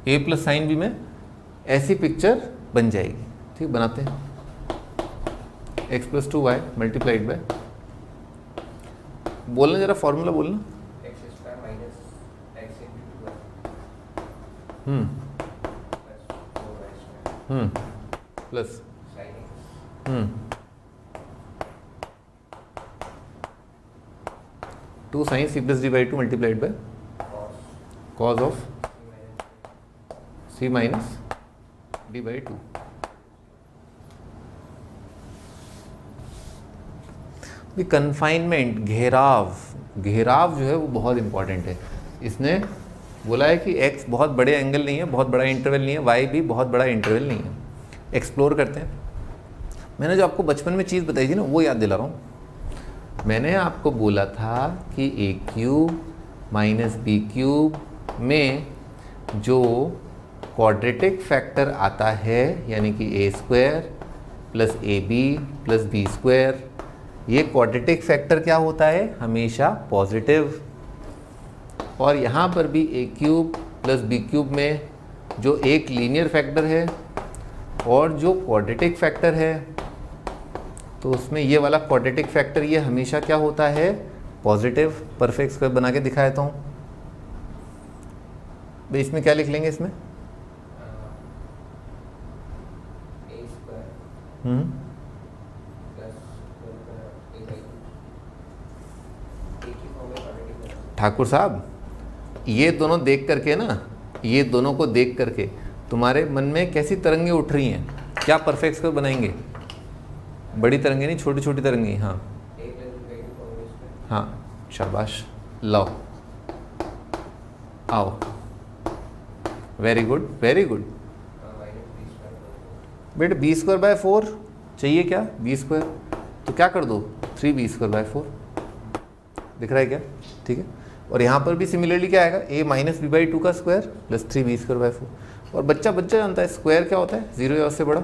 ए प्लस साइन बी में ऐसी पिक्चर बन जाएगी। ठीक, बनाते हैं x plus 2y multiplied by, बोलना जरा फॉर्मूला बोलना, x square minus x into 2y plus sine x 2 sine c plus d by 2 multiplied by cos of c minus d by 2। Confinement, घेराव जो है वो बहुत इंपॉर्टेंट है। इसने बोला है कि x बहुत बड़े एंगल नहीं है, बहुत बड़ा इंटरवल नहीं है, y भी बहुत बड़ा इंटरवल नहीं है। एक्सप्लोर करते हैं। मैंने जो आपको बचपन में चीज़ बताई थी ना वो याद दिला रहा हूँ। मैंने आपको बोला था कि a cube minus b cube में जो क्वाड्रेटिक फैक्टर आता है यानी कि a square plus a b plus b square, ये क्वाड्रेटिक फैक्टर क्या होता है हमेशा पॉजिटिव। और यहाँ पर भी a cube plus b cube में जो एक लीनियर फैक्टर है और जो क्वाड्रेटिक फैक्टर है, तो उसमें ये वाला क्वाड्रेटिक फैक्टर ये हमेशा क्या होता है पॉजिटिव। परफेक्ट स्क्वायर बना के दिखा देता हूँ भाई। इसमें क्या लिख लेंगे इसमें, ठाकुर साहब ये दोनों देख करके ना, ये दोनों को देख करके तुम्हारे मन में कैसी तरंगे उठ रही हैं? क्या परफेक्ट स्क्वायर बनाएंगे? बड़ी तरंगे नहीं, छोटी छोटी तरंगे। हाँ हाँ शाबाश, लाओ आओ, वेरी गुड वेरी गुड बेटे। बी स्क्वायर बाय 4 चाहिए क्या? बी स्क्वायर तो क्या कर दो 3b स्क्वायर बाय 4 दिख रहा है क्या? ठीक है। और यहाँ पर भी सिमिलरली क्या आएगा a माइनस बी बाई 2 का square plus 3b square by 4। और बच्चा जानता है स्क्वायर क्या होता है, 0 या उससे बड़ा।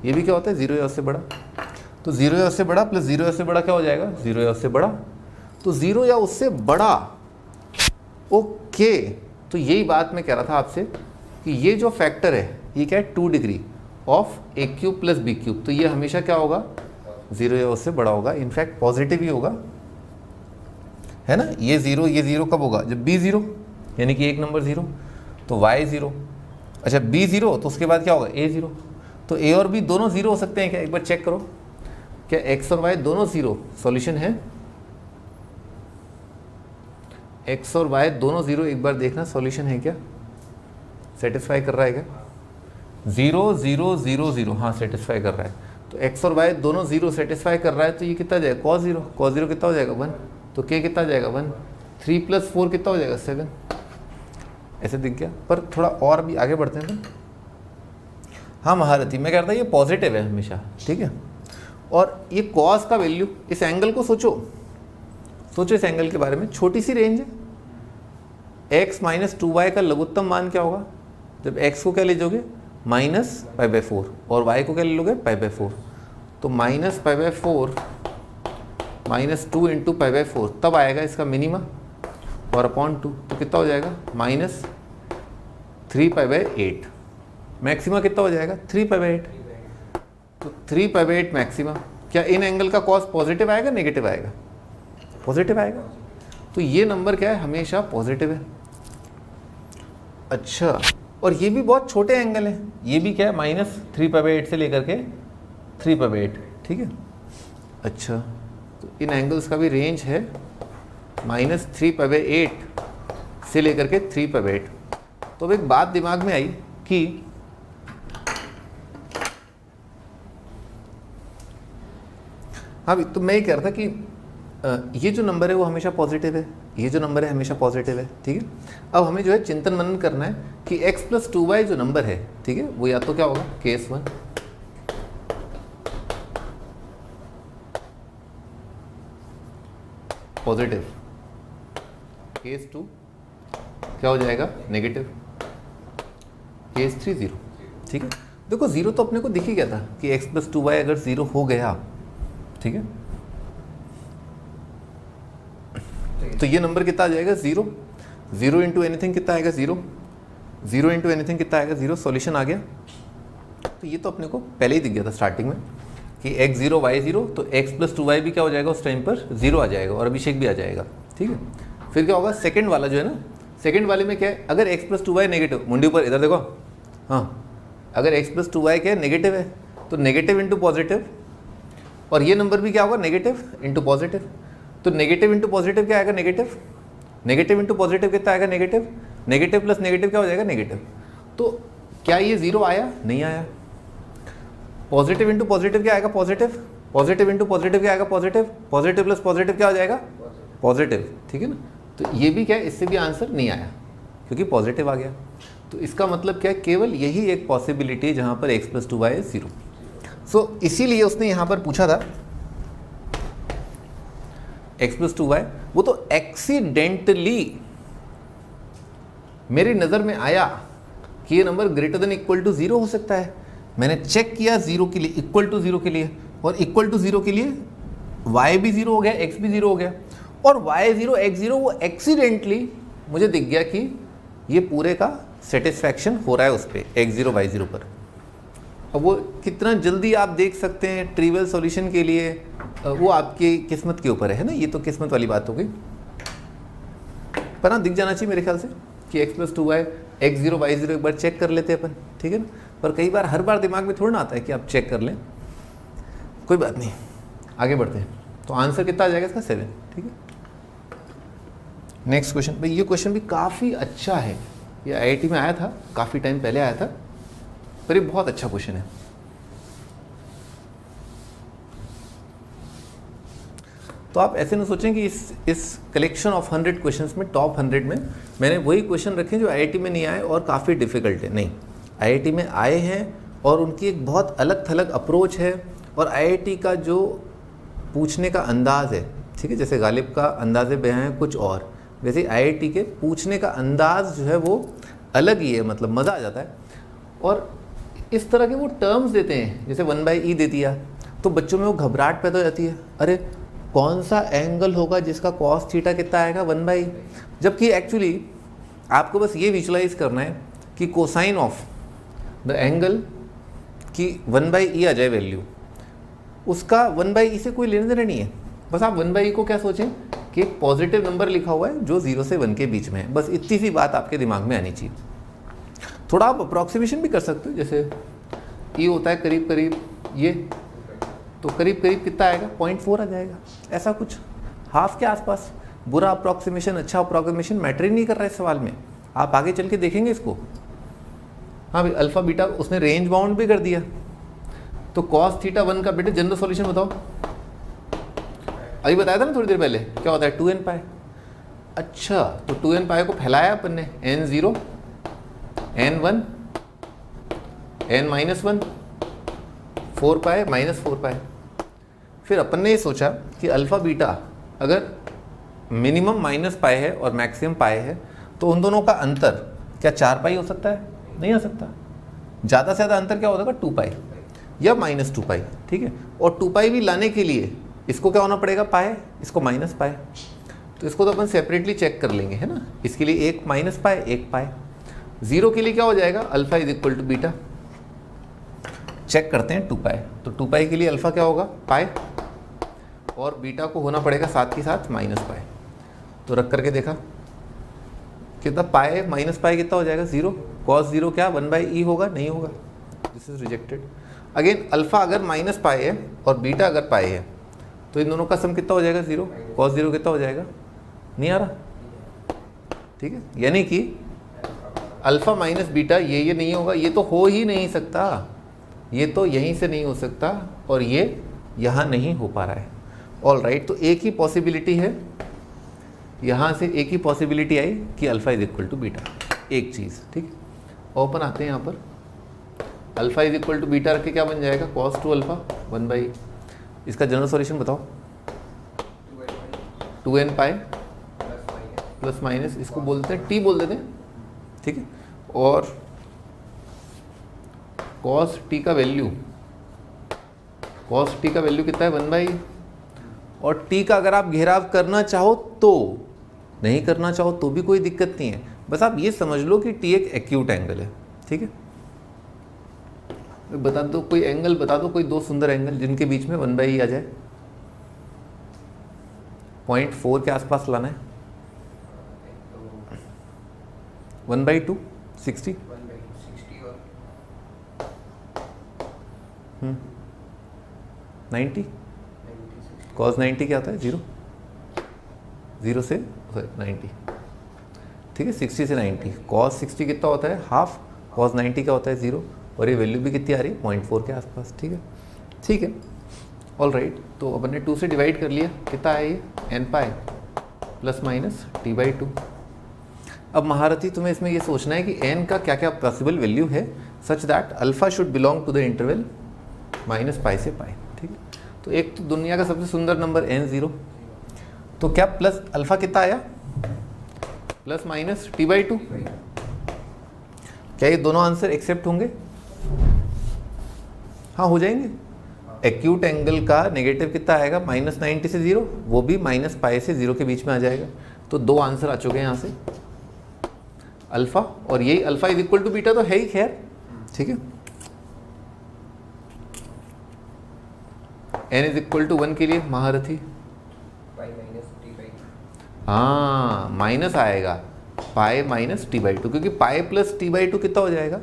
ये भी क्या होता है 0 या उससे बड़ा। तो 0 या उससे बड़ा प्लस 0 या उससे बड़ा क्या हो जाएगा 0 या उससे बड़ा। तो 0 या उससे बड़ा, ओके। तो यही बात मैं कह रहा था आपसे कि ये जो फैक्टर है ये क्या है 2 degree of a cube plus b cube. तो ये हमेशा क्या होगा 0 या उससे बड़ा होगा, इनफैक्ट पॉजिटिव ही होगा, है ना। ये 0 कब होगा जब b 0 यानी कि एक नंबर 0 तो y 0। अच्छा b 0 तो उसके बाद क्या होगा a 0। तो a और b दोनों 0 हो सकते हैं क्या? एक बार चेक करो, क्या x और y दोनों 0? सॉल्यूशन है x और y दोनों 0। एक बार देखना सॉल्यूशन है क्या, सेटिस्फाई कर रहा है क्या? 0 0 0 0 हाँ सेटिस्फाई कर रहा है। तो x और y दोनों 0 सेटिस्फाई कर रहा है। तो ये कितना जाएगा cos 0, cos 0 कितना हो जाएगा 1। तो k कितना जाएगा 1, 3 प्लस 4 कितना हो जाएगा 7। ऐसे दिख गया। पर थोड़ा और भी आगे बढ़ते हैं तो हाँ महारथी, मैं कह रहा था ये पॉजिटिव है हमेशा, ठीक है। और ये cos का वैल्यू, इस एंगल को सोचो इस एंगल के बारे में। छोटी सी रेंज है, x माइनस 2y का लघुत्तम मान क्या होगा जब x को क्या ले जाओगे माइनस पाई बाई 4 और y को क्या ले लोगे पाई बाई 4। तो minus pi by 4 minus 2 into pi by 4 तब आएगा इसका मिनिमा और अपॉन 2। तो कितना हो जाएगा माइनस 3 पाई बाई 8। मैक्सिमा कितना हो जाएगा 3 पाई बाई 8। तो 3 पाई बाई 8 मैक्सिमा। क्या इन एंगल का कॉस पॉजिटिव आएगा नेगेटिव आएगा? पॉजिटिव आएगा। तो ये नंबर क्या है हमेशा पॉजिटिव है। अच्छा, और ये भी बहुत छोटे एंगल हैं। ये भी क्या है माइनस 3 पाई बाई 8 से लेकर के 3 पाई बाई 8, ठीक है। अच्छा, तो इन एंगल्स का भी रेंज है माइनस 3 पाई बाई 8 से लेकर के 3 पाई बाई 8। तो अब एक बात दिमाग में आई कि हाँ भी, तो मैं ये कह रहा था कि ये जो नंबर है वो हमेशा पॉजिटिव है, ये जो नंबर है हमेशा पॉजिटिव है, ठीक है। अब हमें जो है चिंतन मनन करना है कि x + 2y जो नंबर है, ठीक है, वो या तो क्या होगा केस 1 पॉजिटिव, केस 2 क्या हो जाएगा नेगेटिव, केस 3 0, ठीक है। देखो जीरो तो अपने को दिख ही गया था कि x + 2y अगर 0 हो गया, ठीक है, तो ये नंबर कितना आ जाएगा 0, 0 इंटू एनीथिंग कितना आएगा 0, 0 इंटू एनीथिंग कितना आएगा 0, सॉल्यूशन आ गया। तो ये तो अपने को पहले ही दिख गया था स्टार्टिंग में कि x 0 y 0, तो x + 2y भी क्या हो जाएगा उस टाइम पर 0 आ जाएगा और अभिषेक भी आ जाएगा, ठीक है। फिर क्या होगा सेकंड वाला जो है ना, सेकंड वाले में क्या है, अगर x + 2y नेगेटिव, मुंडी पर इधर देखो, हाँ, अगर x + 2y क्या है नेगेटिव है, तो नेगेटिव इंटू पॉजिटिव, और ये नंबर भी क्या होगा नेगेटिव इंटू पॉजिटिव, तो नेगेटिव इंटू पॉजिटिव क्या आएगा नेगेटिव, नेगेटिव इंटू पॉजिटिव कितना आएगा नेगेटिव, नेगेटिव प्लस नेगेटिव क्या हो जाएगा नेगेटिव। तो क्या ये 0 आया, नहीं आया। पॉजिटिव इंटू पॉजिटिव क्या आएगा पॉजिटिव, पॉजिटिव इंटू पॉजिटिव क्या आएगा पॉजिटिव, पॉजिटिव प्लस पॉजिटिव क्या हो जाएगा पॉजिटिव, ठीक है ना। तो ये भी क्या है, इससे भी आंसर नहीं आया क्योंकि पॉजिटिव आ गया। तो इसका मतलब क्या है, केवल यही एक पॉसिबिलिटी है जहाँ पर x + 2y 0। सो इसीलिए उसने यहाँ पर पूछा था x + 2y, वो तो एक्सीडेंटली मेरी नज़र में आया कि ये नंबर > 0 हो सकता है। मैंने चेक किया 0 के लिए, =0 के लिए, और =0 के लिए y भी 0 हो गया, x भी 0 हो गया, और y 0 x 0 वो एक्सीडेंटली मुझे दिख गया कि ये पूरे का सेटिस्फैक्शन हो रहा है उस पर x 0 y 0 पर। अब वो कितना जल्दी आप देख सकते हैं ट्रिवियल सॉल्यूशन के लिए, वो आपकी किस्मत के ऊपर है ना, ये तो किस्मत वाली बात हो गई, पर हाँ दिख जाना चाहिए मेरे ख्याल से कि x + 2y x 0 y 0 एक बार चेक कर लेते हैं अपन, ठीक है ना। पर कई बार हर बार दिमाग में थोड़ा ना आता है कि आप चेक कर लें, कोई बात नहीं, आगे बढ़ते हैं। तो आंसर कितना आ जाएगा इसका 7, ठीक है। नेक्स्ट क्वेश्चन, भाई ये क्वेश्चन भी काफ़ी अच्छा है, ये IIT में आया था, काफ़ी टाइम पहले आया था, पर ये बहुत अच्छा क्वेश्चन है। तो आप ऐसे ना सोचें कि इस कलेक्शन ऑफ 100 क्वेश्चंस में टॉप 100 में मैंने वही क्वेश्चन रखे जो IIT में नहीं आए और काफ़ी डिफ़िकल्ट है। नहीं, IIT में आए हैं और उनकी एक बहुत अलग थलग अप्रोच है, और IIT का जो पूछने का अंदाज़ है, ठीक है, जैसे गालिब का अंदाज़े बयां है कुछ और, वैसे IIT के पूछने का अंदाज़ जो है वो अलग ही है, मतलब मज़ा आ जाता है। और इस तरह के वो टर्म्स देते हैं, जैसे 1/e दे दिया तो बच्चों में वो घबराहट पैदा हो जाती है, अरे कौन सा एंगल होगा जिसका cos थीटा कितना आएगा 1/e, जबकि एक्चुअली आपको बस ये विजुलाइज करना है कि कोसाइन ऑफ द एंगल की 1/e आ जाए वैल्यू, उसका 1/e से कोई लेना देना नहीं है। बस आप 1/e को क्या सोचें कि एक पॉजिटिव नंबर लिखा हुआ है जो 0 से 1 के बीच में है, बस इतनी सी बात आपके दिमाग में आनी चाहिए। थोड़ा आप अप्रॉक्सीमेशन भी कर सकते हो, जैसे e होता है करीब करीब ये, तो करीब करीब कितना आएगा 0.4 आ जाएगा, ऐसा कुछ हाफ के आसपास। बुरा अप्रॉक्सीमेशन अच्छा अप्रॉक्सीमेशन मैटर ही नहीं कर रहा है इस सवाल में, आप आगे चल के देखेंगे इसको। हाँ भाई अल्फ़ा बीटा उसने रेंज बाउंड भी कर दिया, तो cos थीटा 1 का बेटे जनरल सॉल्यूशन बताओ, अभी बताया था ना थोड़ी देर पहले, क्या होता है 2n पाई। अच्छा, तो 2n पाई को फैलाया अपन ने, n0 n1 n-1 4 पाई -4 पाई। फिर अपन ने ये सोचा कि अल्फ़ा बीटा अगर मिनिमम -पाई है और मैक्सिमम पाई है, तो उन दोनों का अंतर क्या 4 पाई हो सकता है, नहीं हो सकता। ज़्यादा से ज़्यादा अंतर क्या होगा 2 पाई या -2 पाई, ठीक है। और 2 पाई भी लाने के लिए इसको क्या होना पड़ेगा पाई, इसको माइनस पाई, तो इसको तो अपन सेपरेटली चेक कर लेंगे, है ना। इसके लिए एक -पाई एक पाई, 0 के लिए क्या हो जाएगा अल्फ़ा = बीटा, चेक करते हैं 2 पाई। तो 2 पाई के लिए अल्फ़ा क्या होगा पाई, और बीटा को होना पड़ेगा साथ के साथ -पाई। तो रख करके देखा कितना पाई -पाई कितना हो जाएगा 0, cos 0 क्या 1/e होगा, नहीं होगा, this is rejected. Again alpha अगर -पाई है और बीटा अगर पाई है, तो इन दोनों का सम कितना हो जाएगा 0, cos 0 कितना हो जाएगा, नहीं आ रहा, ठीक है। यानी कि अल्फ़ा माइनस बीटा ये नहीं होगा, ये तो हो ही नहीं सकता, ये तो यहीं से नहीं हो सकता, और ये यहाँ नहीं हो पा रहा है। ऑल राइट, तो एक ही पॉसिबिलिटी है, यहाँ से एक ही पॉसिबिलिटी आई कि alpha is equal to beta, एक चीज़। ठीक है, ओपन आते हैं यहाँ पर, alpha is equal to beta रख के क्या बन जाएगा, कॉस टू अल्फा 1/, इसका जनरल सॉल्यूशन बताओ, 2n पाई प्लस माइनस, इसको बोलते हैं टी बोल देते हैं। ठीक है, और कॉस टी का वैल्यू कितना है 1/, और टी का अगर आप घेराव करना चाहो तो, नहीं करना चाहो तो भी कोई दिक्कत नहीं है, बस आप ये समझ लो कि टी एक एक्यूट एंगल है। ठीक है, बता दो कोई एंगल, बता दो कोई दो सुंदर एंगल जिनके बीच में 1/, आ जाए, 0.4 के आसपास लाना है। 1/2 60 90, cos 90 क्या होता है 0 से 90। ठीक है, 60 से 90, cos 60 कितना होता है हाफ, cos 90 क्या होता है 0, और ये वैल्यू भी कितनी आ रही है 0.4 के आसपास। ठीक है, ऑल राइट, तो अपन ने 2 से डिवाइड कर लिया, कितना है ये n pi plus minus t/2। अब महारथी तुम्हें इसमें ये सोचना है कि n का क्या क्या पॉसिबल वैल्यू है such that alpha should belong to the interval -π से π। ठीक है, तो एक तो दुनिया का सबसे सुंदर नंबर n0, तो क्या प्लस अल्फा कितना आया प्लस माइनस t/2, क्या ये दोनों आंसर एक्सेप्ट होंगे? हाँ, हो जाएंगे। एक्यूट एंगल का नेगेटिव कितना आएगा -90 से 0, वो भी -π से 0 के बीच में आ जाएगा, तो दो आंसर आ चुके हैं यहाँ से अल्फा, और यही alpha is equal to beta तो है ही खैर। ठीक है, n इज इक्वल टू 1 के लिए महारथी, हाँ माइनस आएगा पाई माइनस t/2, क्योंकि पाई प्लस t/2 कितना हो जाएगा,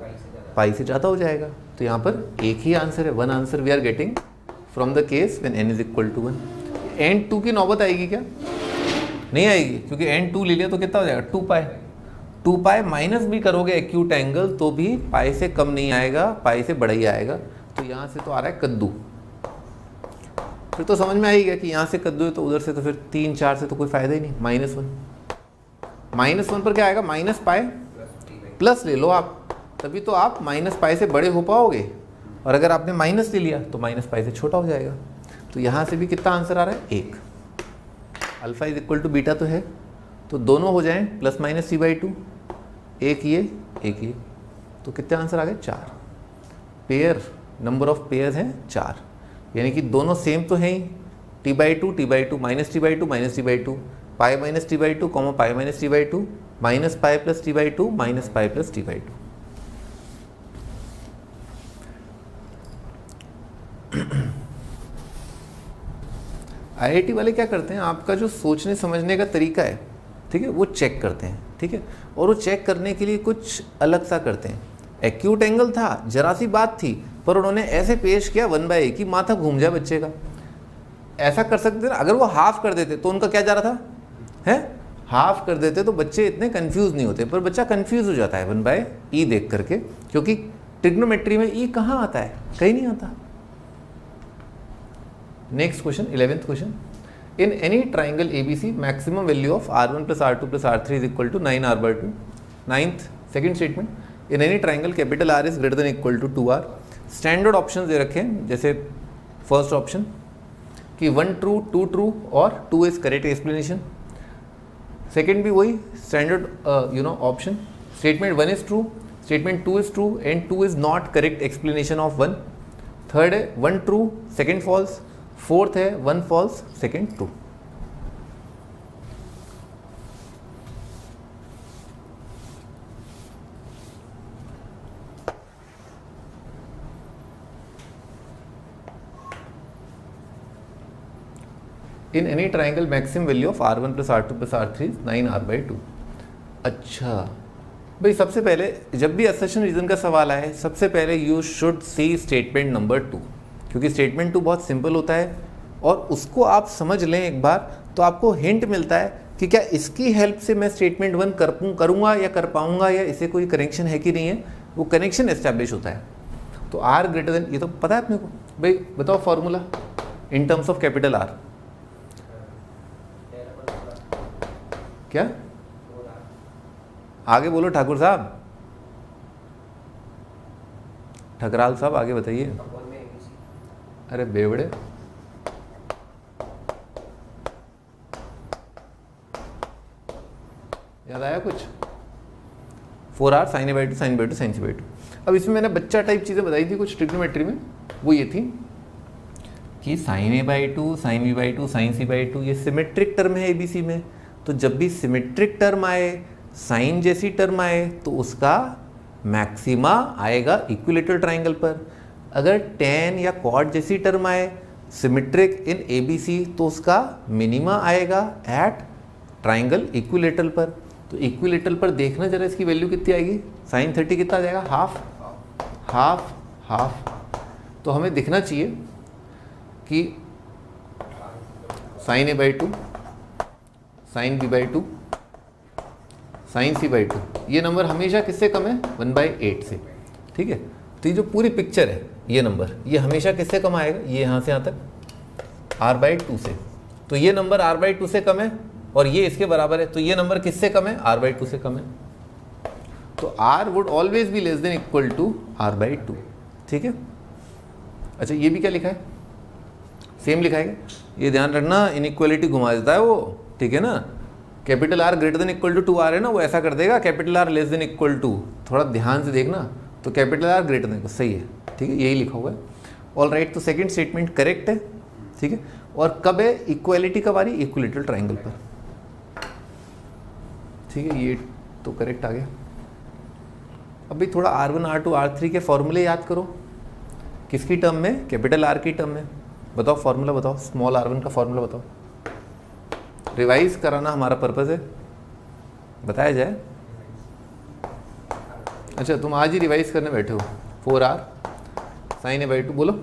पाई से ज़्यादा हो जाएगा, तो यहाँ पर एक ही आंसर है, one answer we are getting from the case when n is equal to 1। n2 की नौबत आएगी क्या? नहीं आएगी, क्योंकि n2 ले लिया तो कितना हो जाएगा 2π माइनस भी करोगे एक्यूट एंगल तो भी पाई से कम नहीं आएगा, पाई से बड़ा ही आएगा, तो यहाँ से तो आ रहा है कद्दू। फिर तो समझ में आएगा कि यहाँ से कद्दू है तो उधर से तो फिर 3 4 से तो कोई फायदा ही नहीं, -1 पर क्या आएगा -π प्लस ले लो आप, तभी तो आप -π से बड़े हो पाओगे, और अगर आपने माइनस ले लिया तो -π से छोटा हो जाएगा। तो यहाँ से भी कितना आंसर आ रहा है 1। Alpha is equal to beta तो है, तो दोनों हो जाएं +- t/2, एक ये एक ये, तो कितने आंसर आ गए 4। पेयर नंबर ऑफ पेयर्स हैं 4, यानी कि दोनों सेम तो हैं ही, t/2 -t/2 -t/2 -t/2 π - t/2 π - t/2 -π + t/2। IIT वाले क्या करते हैं, आपका जो सोचने समझने का तरीका है, ठीक है, वो चेक करते हैं। ठीक है, और वो चेक करने के लिए कुछ अलग सा करते हैं। एक्यूट एंगल था, जरा सी बात थी, पर उन्होंने ऐसे पेश किया 1/a कि माथा घूम जाए बच्चे का। ऐसा कर सकते थे ना, अगर वो हाफ कर देते तो उनका क्या जा रहा था, है हाफ कर देते तो बच्चे इतने कंफ्यूज नहीं होते, पर बच्चा कंफ्यूज हो जाता है 1/e देख करके, क्योंकि ट्रिग्नोमेट्री में e कहाँ आता है, कहीं नहीं आता। Next question, 11th question, in any triangle ABC maximum value of r1 + r2 + r3 is equal to 9r/2। 9th second statement, in any triangle capital R is greater than equal to 2r। Standard option दे रखे हैं, जैसे first option कि 1 true 2 true और 2 is correct explanation. Second भी वही standard option, statement 1 is true, statement 2 is true and 2 is not correct explanation of 1। Third है 1 true second false, fourth है 1 false second true. In any triangle maximum value of r1 + r2 + r3 is 9r/2। अच्छा भाई, सबसे पहले जब भी assertion reason का सवाल आए, सबसे पहले you should see statement number 2, क्योंकि स्टेटमेंट 2 बहुत सिंपल होता है, और उसको आप समझ लें एक बार तो आपको हिंट मिलता है कि क्या इसकी हेल्प से मैं स्टेटमेंट 1 करूँगा या कर पाऊँगा, या इसे कोई कनेक्शन है कि नहीं है, वो कनेक्शन एस्टैब्लिश होता है। तो r ग्रेटर देन, ये तो पता है अपने को, भाई बताओ formula, in terms of capital R? क्या आगे बोलो ठाकुर साहब, ठकराल साहब आगे बताइए। अरे बेवड़े, याद आया कुछ? 4r sin a by 2 sin b by 2 sin c by 2। अब इसमें मैंने बच्चा टाइप चीज़ें बताई थी कुछ ट्रिग्नोमेट्री में, वो ये थी कि sin a by 2 sin b by 2 sin c by 2 ये सिमेट्रिक टर्म है ABC में, तो जब भी सिमेट्रिक टर्म आए, साइन जैसी टर्म आए, तो उसका मैक्सिमा आएगा इक्विलेटरल ट्राइंगल पर। अगर tan या cot जैसी टर्म आए सिमेट्रिक इन ABC, तो उसका मिनिमा आएगा एट ट्राइंगल इक्विलेटरल पर। तो इक्विलेटरल पर देखना जरा इसकी वैल्यू कितनी आएगी, sin 30 कितना आ जाएगा, हाफ हाफ हाफ। तो हमें दिखना चाहिए कि sin a by 2 sin b by 2 sin c by 2 ये नंबर हमेशा किससे कम है, 1/8 से। ठीक है, तो ये जो पूरी पिक्चर है ये नंबर, ये हमेशा किससे कम आएगा, ये यहाँ से यहाँ तक r/2 से। तो ये नंबर r/2 से कम है और ये इसके बराबर है, तो ये नंबर किससे कम है, r/2 से कम है। तो r would always be less than equal to r/2। ठीक है, अच्छा ये भी क्या लिखा है, सेम लिखा है क्या? ये ध्यान रखना, इनइक्वालिटी घुमा देता है वो। ठीक है ना, capital R greater than equal to 2r है ना, वो ऐसा कर देगा capital R less than equal to. थोड़ा ध्यान से देखना, तो कैपिटल R ग्रेटर देन, सही है। ठीक है, यही लिखा हुआ है। ऑल राइट, तो सेकंड स्टेटमेंट करेक्ट है। ठीक है, और कब है इक्वालिटी, कब आ रही, इक्विलेटरल ट्राइंगल पर। ठीक है, ये तो करेक्ट आ गया। अभी थोड़ा R1 R2 R3 के फॉर्मूले याद करो। किसकी टर्म में, कैपिटल R की टर्म में। बताओ फॉर्मूला बताओ, स्मॉल r1 का फॉर्मूला बताओ। रिवाइज कराना हमारा पर्पस है, बताया जाए। अच्छा तुम आज ही रिवाइज करने बैठे हो। 4r sin a by 2 बोलो,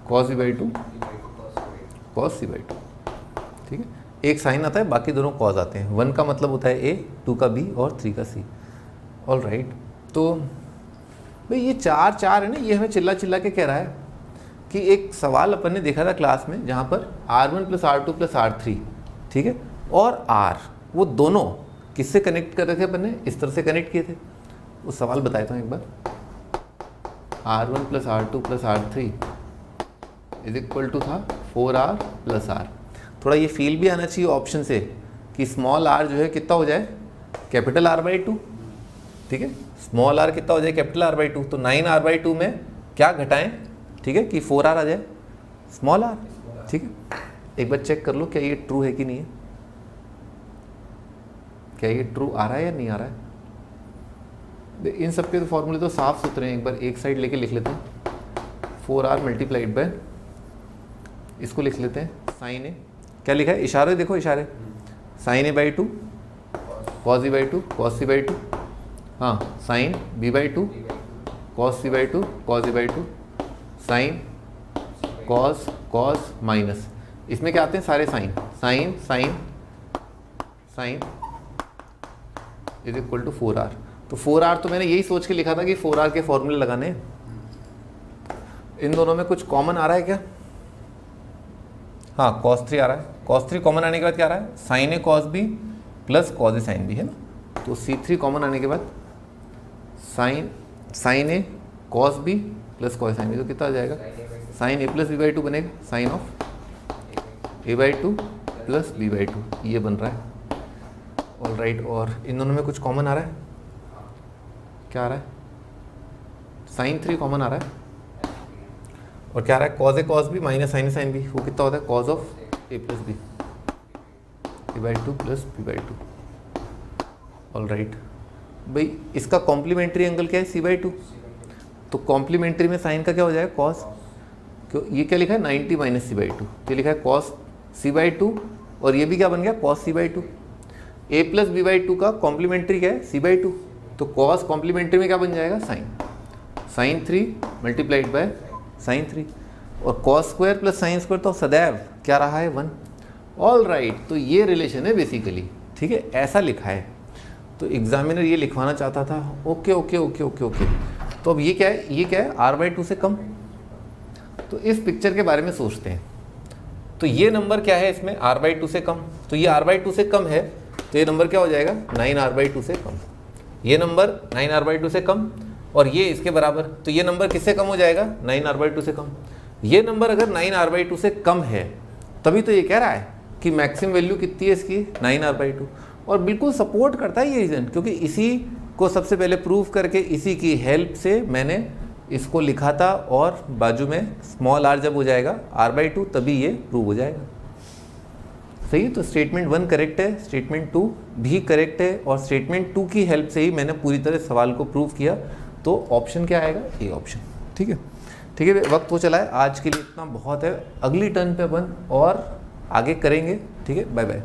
cos b by 2 cos c by 2। ठीक है, एक साइन आता है, बाकी दोनों कॉज आते हैं। 1 का मतलब होता है A, 2 का B और 3 का C। ऑल राइट, तो भाई ये 4 4 है ना, ये हमें चिल्ला चिल्ला के कह रहा है कि एक सवाल अपन ने देखा था क्लास में जहाँ पर R1 + R2 + R3, ठीक है, और R, वो दोनों किससे कनेक्ट कर रहे थे अपन ने, इस तरह से कनेक्ट किए थे। वो सवाल बताया था एक बार, R1 + R2 + R3 = था 4R + R। थोड़ा ये फील भी आना चाहिए ऑप्शन से कि स्मॉल r जो है कितना हो जाए, कैपिटल R/2। ठीक है, स्मॉल r कितना हो जाए, कैपिटल R/2। तो 9r/2 में क्या घटाएं, ठीक है, कि 4r आ जाए, स्मॉल r। ठीक है, एक बार चेक कर लो क्या ये ट्रू है कि नहीं है, क्या ये ट्रू आ रहा है या नहीं आ रहा है। इन सब के तो फॉर्मूले तो साफ सुथरे हैं, एक बार एक साइड लेके लिख लेते हैं। 4r × इसको लिख लेते हैं sin a, क्या लिखा है, इशारे देखो, इशारे, sin a by 2 cos b by 2 cos c by 2, हाँ sin b by 2 cos c by 2 cos a by 2, sin cos minus, इसमें क्या आते हैं सारे साइन, sin = 4r। तो 4r तो मैंने यही सोच के लिखा था कि 4r के फॉर्मूले लगाने। इन दोनों में कुछ कॉमन आ रहा है क्या, हाँ cos 3 आ रहा है। cos 3 कॉमन आने के बाद क्या आ रहा है, sin a cos b + cos a sin b, है ना। तो C3 कॉमन आने के बाद sin a cos b + cos a sin b, तो कितना आ जाएगा, sin a + b by 2 बनेगा, sin of a by 2 + b by 2, ये बन रहा है। ऑल राइट, और इन दोनों में कुछ कॉमन आ रहा है, क्या आ रहा है, sin 3 कॉमन आ रहा है, और क्या आ रहा है, cos a cos b - sin a sin b, वो कितना होता है, cos of a + b, a by 2 + b by 2। All right, भाई इसका कॉम्प्लीमेंट्री एंगल क्या है, c by 2, तो कॉम्प्लीमेंट्री में साइन का क्या हो जाएगा, cos, क्यों ये क्या लिखा है, 90 - c by 2, तो ये लिखा है cos c by 2, और ये भी क्या बन गया, cos c by 2। a + b by 2 का कॉम्प्लीमेंट्री क्या है, c by 2, तो cos कॉम्प्लीमेंट्री में क्या बन जाएगा, sin 3 × sin 3, और cos स्क्वायर + sin स्क्वायर तो सदैव क्या रहा है, 1। ऑल राइट, तो ये रिलेशन है बेसिकली, ठीक है, ऐसा लिखा है। तो एग्जामिनर ये लिखवाना चाहता था, okay okay okay okay okay. तो अब ये क्या है, ये क्या है, r/2 से कम। तो इस पिक्चर के बारे में सोचते हैं, तो ये नंबर क्या है इसमें, r/2 से कम, तो ये r/2 से कम है, तो ये नंबर क्या हो जाएगा, 9r/2 से कम। ये नंबर 9r/2 से कम और ये इसके बराबर, तो ये नंबर किससे कम हो जाएगा, 9r/2 से कम। ये नंबर अगर 9r/2 से कम है तभी तो ये कह रहा है कि मैक्सिमम वैल्यू कितनी है इसकी, 9r/2। और बिल्कुल सपोर्ट करता है ये रीज़न, क्योंकि इसी को सबसे पहले प्रूव करके इसी की हेल्प से मैंने इसको लिखा था, और बाजू में स्मॉल r जब हो जाएगा r/2 तभी ये प्रूव हो जाएगा। सही है, तो स्टेटमेंट 1 करेक्ट है, स्टेटमेंट 2 भी करेक्ट है, और स्टेटमेंट 2 की हेल्प से ही मैंने पूरी तरह सवाल को प्रूव किया। तो ऑप्शन क्या आएगा, ए ऑप्शन। ठीक है, ठीक है, वक्त हो चला है, आज के लिए इतना बहुत है। अगली टर्न पे अपन और आगे करेंगे। ठीक है, बाय बाय।